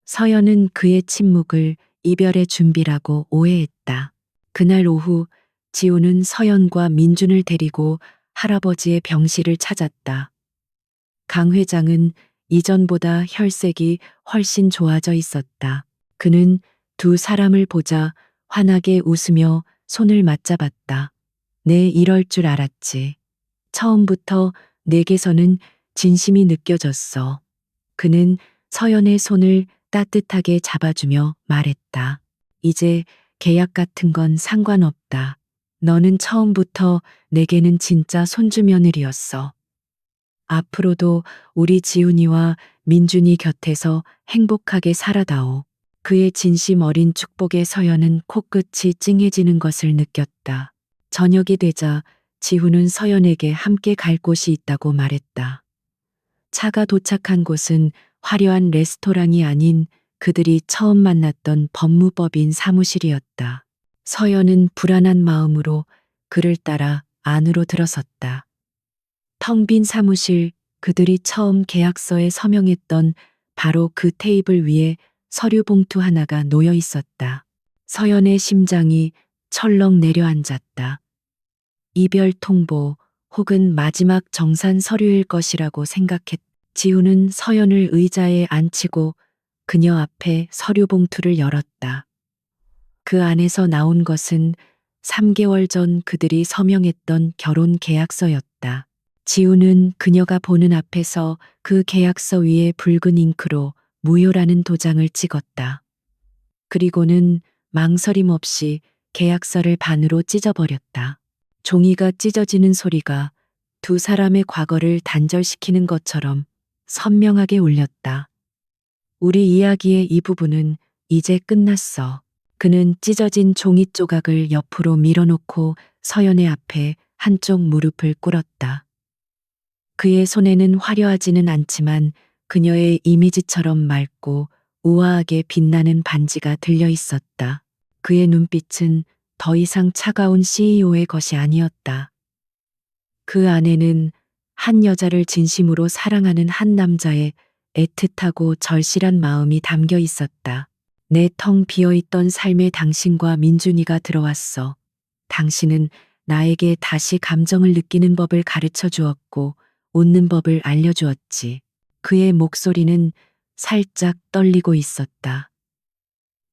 [SPEAKER 1] 서연은 그의 침묵을 이별의 준비라고 오해했다. 그날 오후 지우는 서연과 민준을 데리고 할아버지의 병실을 찾았다. 강 회장은 이전보다 혈색이 훨씬 좋아져 있었다. 그는 두 사람을 보자 환하게 웃으며 손을 맞잡았다. 내 이럴 줄 알았지. 처음부터 내게서는 진심이 느껴졌어. 그는 서연의 손을 따뜻하게 잡아주며 말했다. 이제 계약 같은 건 상관없다. 너는 처음부터 내게는 진짜 손주 며느리였어. 앞으로도 우리 지훈이와 민준이 곁에서 행복하게 살아다오. 그의 진심 어린 축복에 서연은 코끝이 찡해지는 것을 느꼈다. 저녁이 되자 지훈은 서연에게 함께 갈 곳이 있다고 말했다. 차가 도착한 곳은 화려한 레스토랑이 아닌 그들이 처음 만났던 법무법인 사무실이었다. 서연은 불안한 마음으로 그를 따라 안으로 들어섰다. 텅 빈 사무실, 그들이 처음 계약서에 서명했던 바로 그 테이블 위에 서류 봉투 하나가 놓여 있었다. 서연의 심장이 철렁 내려앉았다. 이별 통보 혹은 마지막 정산 서류일 것이라고 생각했다. 지우는 서연을 의자에 앉히고 그녀 앞에 서류 봉투를 열었다. 그 안에서 나온 것은 3개월 전 그들이 서명했던 결혼 계약서였다. 지우는 그녀가 보는 앞에서 그 계약서 위에 붉은 잉크로 무효라는 도장을 찍었다. 그리고는 망설임 없이 계약서를 반으로 찢어버렸다. 종이가 찢어지는 소리가 두 사람의 과거를 단절시키는 것처럼 선명하게 울렸다. 우리 이야기의 이 부분은 이제 끝났어. 그는 찢어진 종이 조각을 옆으로 밀어놓고 서연의 앞에 한쪽 무릎을 꿇었다. 그의 손에는 화려하지는 않지만 그녀의 이미지처럼 맑고 우아하게 빛나는 반지가 들려 있었다. 그의 눈빛은 더 이상 차가운 CEO의 것이 아니었다. 그 안에는 한 여자를 진심으로 사랑하는 한 남자의 애틋하고 절실한 마음이 담겨 있었다. 내 텅 비어있던 삶에 당신과 민준이가 들어왔어. 당신은 나에게 다시 감정을 느끼는 법을 가르쳐 주었고 웃는 법을 알려주었지. 그의 목소리는 살짝 떨리고 있었다.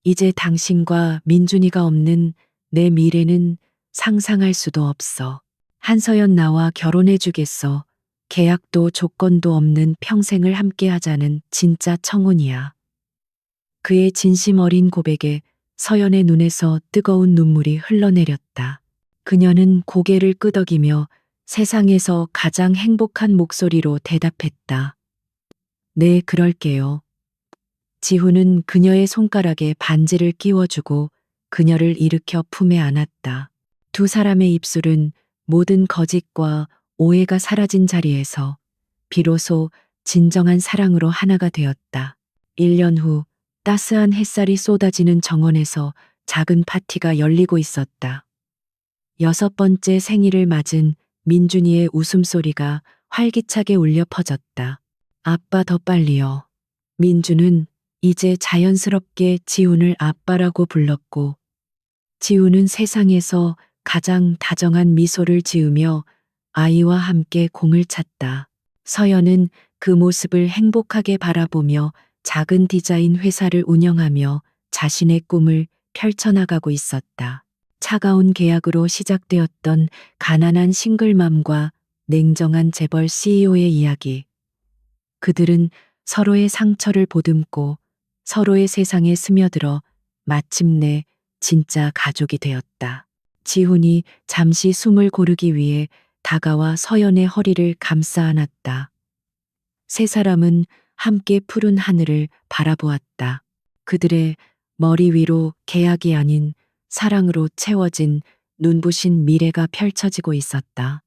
[SPEAKER 1] 이제 당신과 민준이가 없는 내 미래는 상상할 수도 없어. 한서연 나와 결혼해 주겠어. 계약도 조건도 없는 평생을 함께 하자는 진짜 청혼이야. 그의 진심 어린 고백에 서연의 눈에서 뜨거운 눈물이 흘러내렸다. 그녀는 고개를 끄덕이며 세상에서 가장 행복한 목소리로 대답했다. 네, 그럴게요. 지훈은 그녀의 손가락에 반지를 끼워주고 그녀를 일으켜 품에 안았다. 두 사람의 입술은 모든 거짓과 오해가 사라진 자리에서 비로소 진정한 사랑으로 하나가 되었다. 1년 후 따스한 햇살이 쏟아지는 정원에서 작은 파티가 열리고 있었다. 6번째 생일을 맞은 민준이의 웃음소리가 활기차게 울려 퍼졌다. 아빠 더 빨리요. 민주는 이제 자연스럽게 지훈을 아빠라고 불렀고, 지훈은 세상에서 가장 다정한 미소를 지으며 아이와 함께 공을 찼다. 서연은 그 모습을 행복하게 바라보며 작은 디자인 회사를 운영하며 자신의 꿈을 펼쳐나가고 있었다. 차가운 계약으로 시작되었던 가난한 싱글맘과 냉정한 재벌 CEO의 이야기. 그들은 서로의 상처를 보듬고 서로의 세상에 스며들어 마침내 진짜 가족이 되었다. 지훈이 잠시 숨을 고르기 위해 다가와 서연의 허리를 감싸 안았다. 세 사람은 함께 푸른 하늘을 바라보았다. 그들의 머리 위로 계약이 아닌 사랑으로 채워진 눈부신 미래가 펼쳐지고 있었다.